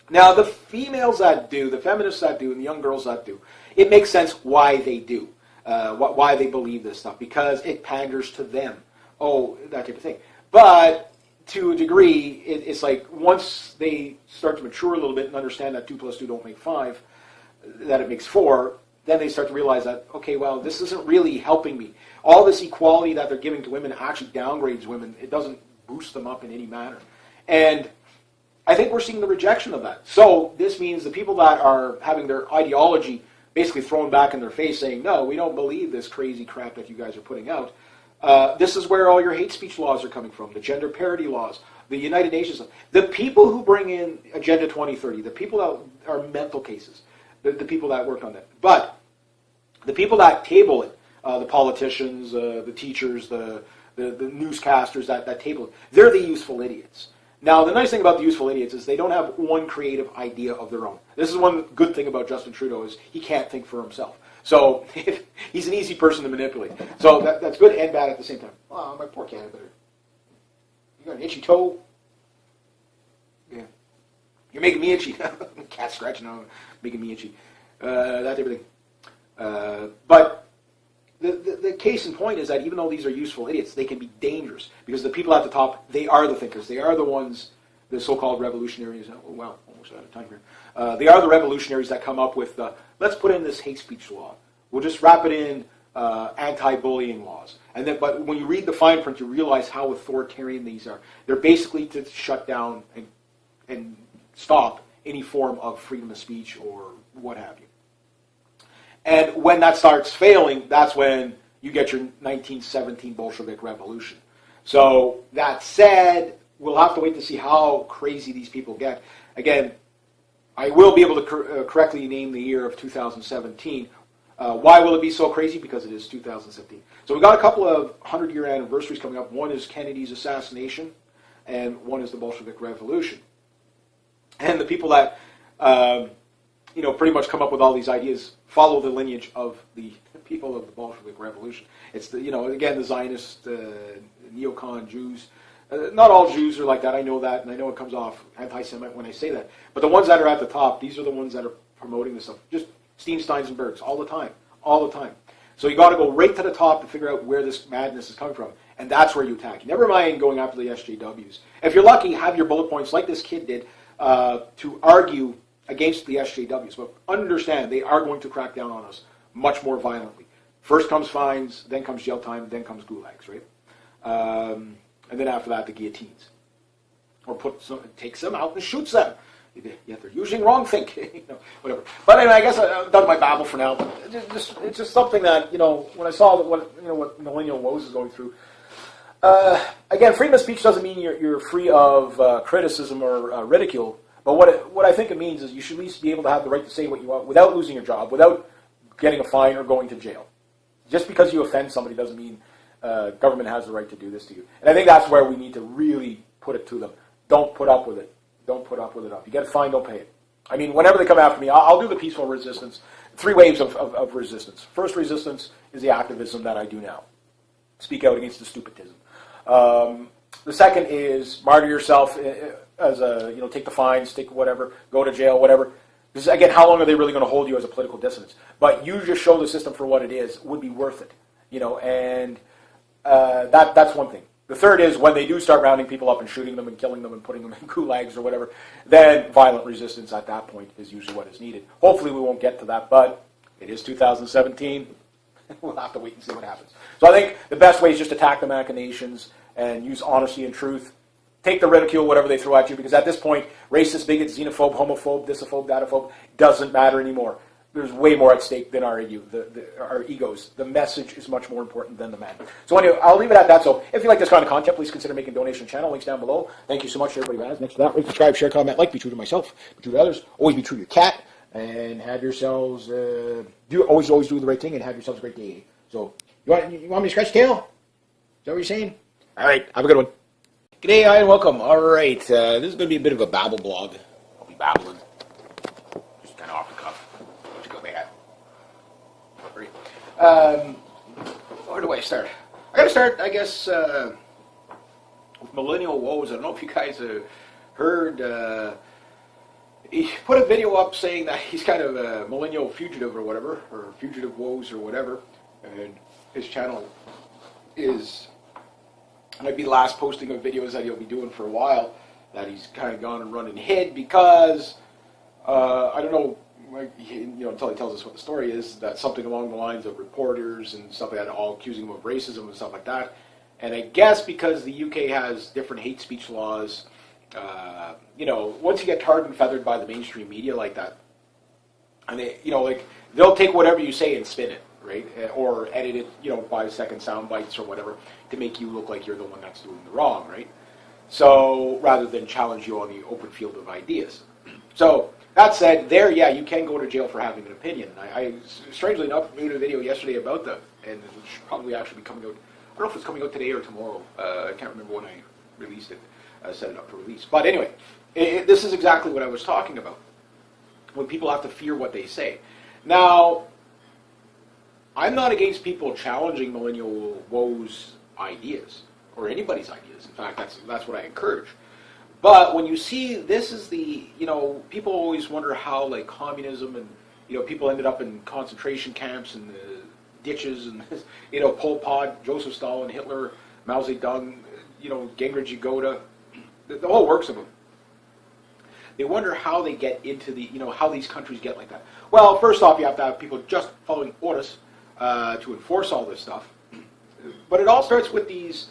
[SPEAKER 1] Now, the females that do, the feminists that do, and the young girls that do, it makes sense why they do, why they believe this stuff, because it panders to them. Oh, that type of thing. But to a degree, it's like once they start to mature a little bit and understand that 2 + 2 don't make 5, that it makes 4, then they start to realize that, okay, well, this isn't really helping me. All this equality that they're giving to women actually downgrades women. It doesn't boost them up in any manner. And I think we're seeing the rejection of that. So this means the people that are having their ideology basically thrown back in their face saying, no, we don't believe this crazy crap that you guys are putting out. This is where all your hate speech laws are coming from, the gender parity laws, the United Nations. The people who bring in Agenda 2030, the people that are mental cases, the people that worked on that. But the people that table it, the politicians, the teachers, the newscasters that table it, they're the useful idiots. Now, the nice thing about the useful idiots is they don't have one creative idea of their own. This is one good thing about Justin Trudeau is he can't think for himself. So he's an easy person to manipulate. So that's good and bad at the same time. Oh, my poor cat. You got an itchy toe? Yeah. You're making me itchy. Cat scratching on, making me itchy. That type of thing. But the case in point is that even though these are useful idiots, they can be dangerous because the people at the top, they are the thinkers. They are the ones, the so-called revolutionaries. Oh, wow, almost out of time here. They are the revolutionaries that come up with, let's put in this hate speech law. We'll just wrap it in anti-bullying laws. And then, but when you read the fine print, you realize how authoritarian these are. They're basically to shut down and stop any form of freedom of speech or what have you. And when that starts failing, that's when you get your 1917 Bolshevik Revolution. So that said, we'll have to wait to see how crazy these people get. Again, I will be able to correctly name the year of 2017. Why will it be so crazy? Because it is 2017. So we've got a couple of 100-year anniversaries coming up. One is Kennedy's assassination, and one is the Bolshevik Revolution. And the people that pretty much come up with all these ideas follow the lineage of the people of the Bolshevik Revolution. It's again the Zionist, neocon Jews. Not all Jews are like that. I know that, and I know it comes off anti-Semite when I say that. But the ones that are at the top, these are the ones that are promoting this stuff. Just Steins and Bergs all the time. So you got to go right to the top to figure out where this madness is coming from, and that's where you attack. Never mind going after the SJWs. If you're lucky, have your bullet points like this kid did to argue against the SJWs. But understand, they are going to crack down on us much more violently. First comes fines, then comes jail time, then comes gulags, right? And then after that, the guillotines. or takes them out and shoots them. Yeah, they're using wrong thinking, whatever. But anyway, I guess I've done my babble for now. But it's just something that, when I saw that what millennial woes is going through. Again, freedom of speech doesn't mean you're free of criticism or ridicule. But what I think it means is you should at least be able to have the right to say what you want without losing your job, without getting a fine or going to jail. Just because you offend somebody doesn't mean government has the right to do this to you. And I think that's where we need to really put it to them. Don't put up with it. Don't put up with it. If you get a fine, don't pay it. I mean, whenever they come after me, I'll do the peaceful resistance. 3 waves of resistance. First resistance is the activism that I do now. Speak out against the stupidism. The second is martyr yourself as take the fines, take whatever, go to jail, whatever. Because again, how long are they really going to hold you as a political dissident? But you just show the system for what it is, would be worth it. And that's one thing. The third is when they do start rounding people up and shooting them and killing them and putting them in gulags or whatever, then violent resistance at that point is usually what is needed. Hopefully we won't get to that, but it is 2017. We'll have to wait and see what happens. So I think the best way is just attack the machinations and use honesty and truth. Take the ridicule, whatever they throw at you, because at this point, racist, bigot, xenophobe, homophobe, thisophobe, dataphobe doesn't matter anymore. There's way more at stake than our egos. The message is much more important than the man. So anyway, I'll leave it at that. So if you like this kind of content, please consider making a donation channel. Links down below. Thank you so much to everybody who has. Next to that, rate, subscribe, share, comment, like. Be true to myself. Be true to others. Always be true to your cat. And have yourselves, always do the right thing and have yourselves a great day. So you want me to scratch your tail? Is that what you're saying? All right. Have a good one. G'day, hi, and welcome. All right. This is going to be a bit of a babble blog. I'll be babbling. Just kind of off the cuff. Where do I start? I got to start, I guess, with millennial woes. I don't know if you guys have heard. He put a video up saying that he's kind of a millennial fugitive or whatever, or fugitive woes or whatever, and his channel might be the last posting of videos that he'll be doing for a while. That he's kind of gone and run and hid because I don't know. Until he tells us what the story is, that something along the lines of reporters and stuff like that, all accusing him of racism and stuff like that. And I guess because the UK has different hate speech laws, once you get tarred and feathered by the mainstream media like that, and they'll take whatever you say and spin it, right? Or edit it, 5-second sound bites or whatever to make you look like you're the one that's doing the wrong, right? So rather than challenge you on the open field of ideas. So that said, you can go to jail for having an opinion. I strangely enough, made a video yesterday about that, and it should probably actually be coming out. I don't know if it's coming out today or tomorrow. I can't remember when I released it, set it up for release. But anyway, this is exactly what I was talking about. When people have to fear what they say. Now, I'm not against people challenging millennial woes ideas, or anybody's ideas. In fact, that's what I encourage. But when you see, this is the, people always wonder how, like, communism and, people ended up in concentration camps and ditches and, Pol Pot, Joseph Stalin, Hitler, Mao Zedong, Gingrich Yagoda, the whole works of them. They wonder how they get into the, how these countries get like that. Well, first off, you have to have people just following orders to enforce all this stuff. But it all starts with these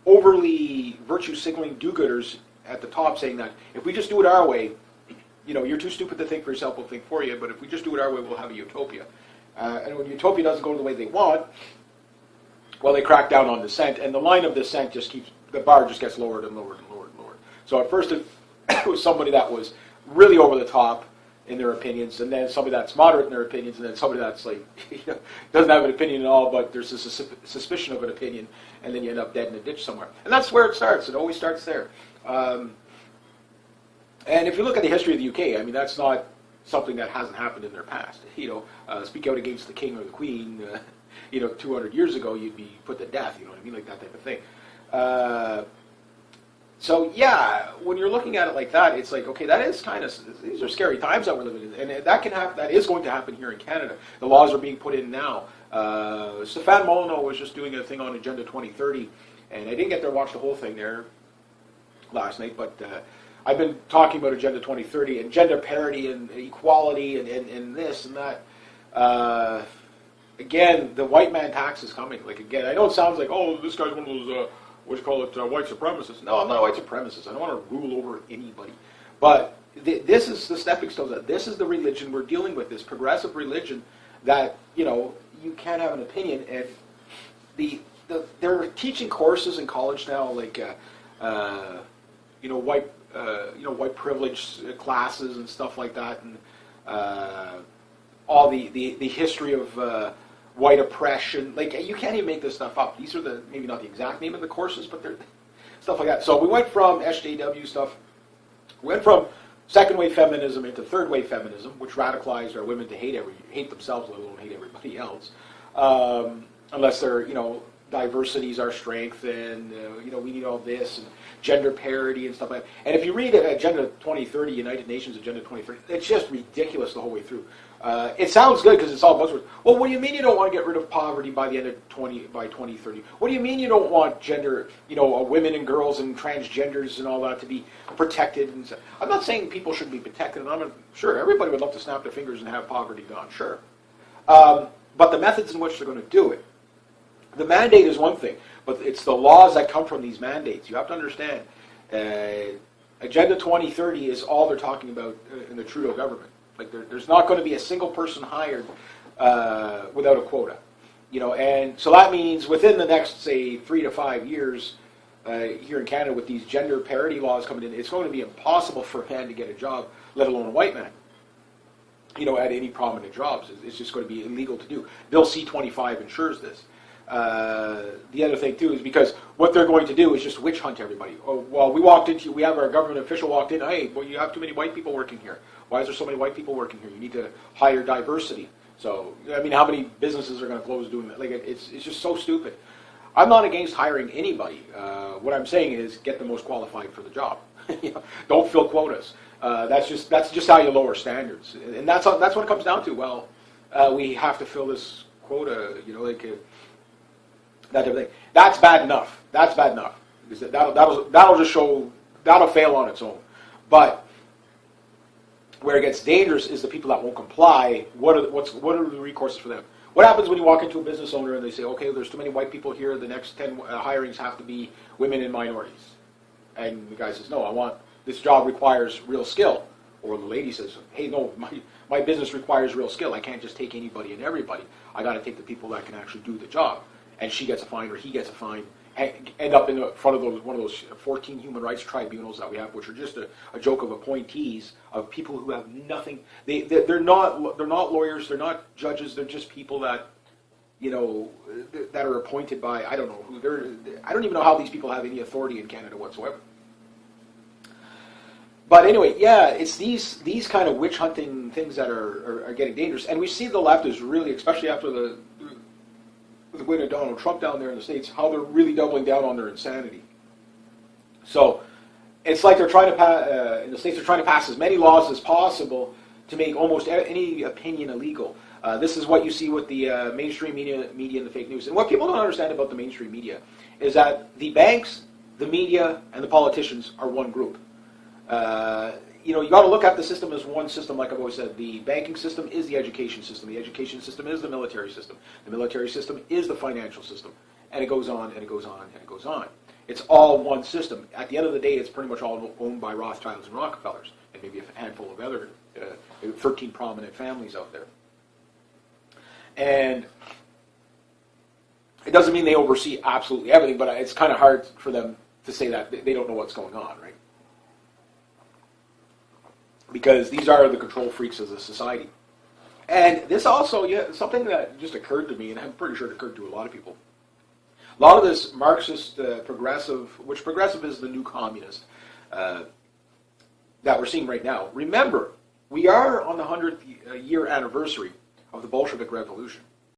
[SPEAKER 1] overly virtue-signaling do-gooders at the top saying that if we just do it our way, you're too stupid to think for yourself, we'll think for you, but if we just do it our way, we'll have a utopia. And when utopia doesn't go the way they want, well, they crack down on dissent, and the line of dissent the bar just gets lowered and lowered and lowered and lowered. So at first it was somebody that was really over the top in their opinions, and then somebody that's moderate in their opinions, and then somebody that's like, doesn't have an opinion at all, but there's a suspicion of an opinion, and then you end up dead in a ditch somewhere. And that's where it starts. It always starts there. And if you look at the history of the UK, I mean, that's not something that hasn't happened in their past. Speak out against the king or the queen, 200 years ago, you'd be put to death, you know what I mean, like that type of thing. So yeah, when you're looking at it like that, it's like, okay, that is kind of, these are scary times that we're living in, and that can happen. That is going to happen here in Canada. The laws are being put in now. Stefan Molyneux was just doing a thing on Agenda 2030, and I didn't get there to watch the whole thing there last night, but I've been talking about Agenda 2030 and gender parity and equality and this and that. Again, the white man tax is coming. Like, again, I know it sounds like, oh, this guy's one of those what do you call it, white supremacist. No, I'm not a white supremacist. I don't want to rule over anybody. But this is the stepping stones. This is the religion we're dealing with, this progressive religion that, you can't have an opinion. And they're teaching courses in college now, like, white privilege classes and stuff like that, and all the history of white oppression. Like, you can't even make this stuff up. These are maybe not the exact name of the courses, but they're stuff like that. So we went from SJW stuff, we went from second wave feminism into third wave feminism, which radicalized our women to hate themselves, let alone hate everybody else, unless they're, diversity is our strength, and we need all this, and gender parity and stuff like that. And if you read Agenda 2030, United Nations Agenda 2030, it's just ridiculous the whole way through. It sounds good because it's all buzzwords. Well, what do you mean you don't want to get rid of poverty by the end of 2030? What do you mean you don't want gender, women and girls and transgenders and all that to be protected? And so, I'm not saying people shouldn't be protected. And sure, everybody would love to snap their fingers and have poverty gone. Sure, but the methods in which they're going to do it. The mandate is one thing, but it's the laws that come from these mandates. You have to understand, Agenda 2030 is all they're talking about in the Trudeau government. Like, there's not going to be a single person hired without a quota. And so that means within the next, say, 3 to 5 years, here in Canada, with these gender parity laws coming in, it's going to be impossible for a man to get a job, let alone a white man, at any prominent jobs. It's just going to be illegal to do. Bill C-25 ensures this. The other thing too is because what they're going to do is just witch hunt everybody. Oh, well, we have our government official walked in. Hey, well, you have too many white people working here. Why is there so many white people working here? You need to hire diversity. So, how many businesses are going to close doing that? Like, it's just so stupid. I'm not against hiring anybody. What I'm saying is get the most qualified for the job. Don't fill quotas. That's just how you lower standards, and that's what it comes down to. Well, we have to fill this quota. That type of thing. That's bad enough. That's bad enough. Because that'll fail on its own. But where it gets dangerous is the people that won't comply. What are the recourses for them? What happens when you walk into a business owner and they say, okay, there's too many white people here. The next 10 hirings have to be women and minorities. And the guy says, no, this job requires real skill. Or the lady says, hey, no, my business requires real skill. I can't just take anybody and everybody. I got to take the people that can actually do the job. And she gets a fine or he gets a fine, and end up in front of one of those 14 human rights tribunals that we have, which are just a joke of appointees of people who have nothing. They're not lawyers. They're not judges. They're just people that that are appointed by, I don't know who. I don't even know how these people have any authority in Canada whatsoever. But anyway, yeah, it's these kind of witch hunting things that are getting dangerous, and we see the left is really, especially after the win of Donald Trump down there in the States, how they're really doubling down on their insanity. So it's like they're trying to in the States, they're trying to pass as many laws as possible to make almost any opinion illegal. This is what you see with the mainstream media and the fake news. And what people don't understand about the mainstream media is that the banks, the media, and the politicians are one group. You got to look at the system as one system, like I've always said. The banking system is the education system. The education system is the military system. The military system is the financial system. And it goes on, and it goes on, and it goes on. It's all one system. At the end of the day, it's pretty much all owned by Rothschilds and Rockefellers, and maybe a handful of other 13 prominent families out there. And it doesn't mean they oversee absolutely everything, but it's kind of hard for them to say that they don't know what's going on, right? Because these are the control freaks of the society. And this also, something that just occurred to me, and I'm pretty sure it occurred to a lot of people. A lot of this Marxist progressive, which progressive is the new communist, that we're seeing right now. Remember, we are on the 100th year anniversary of the Bolshevik Revolution.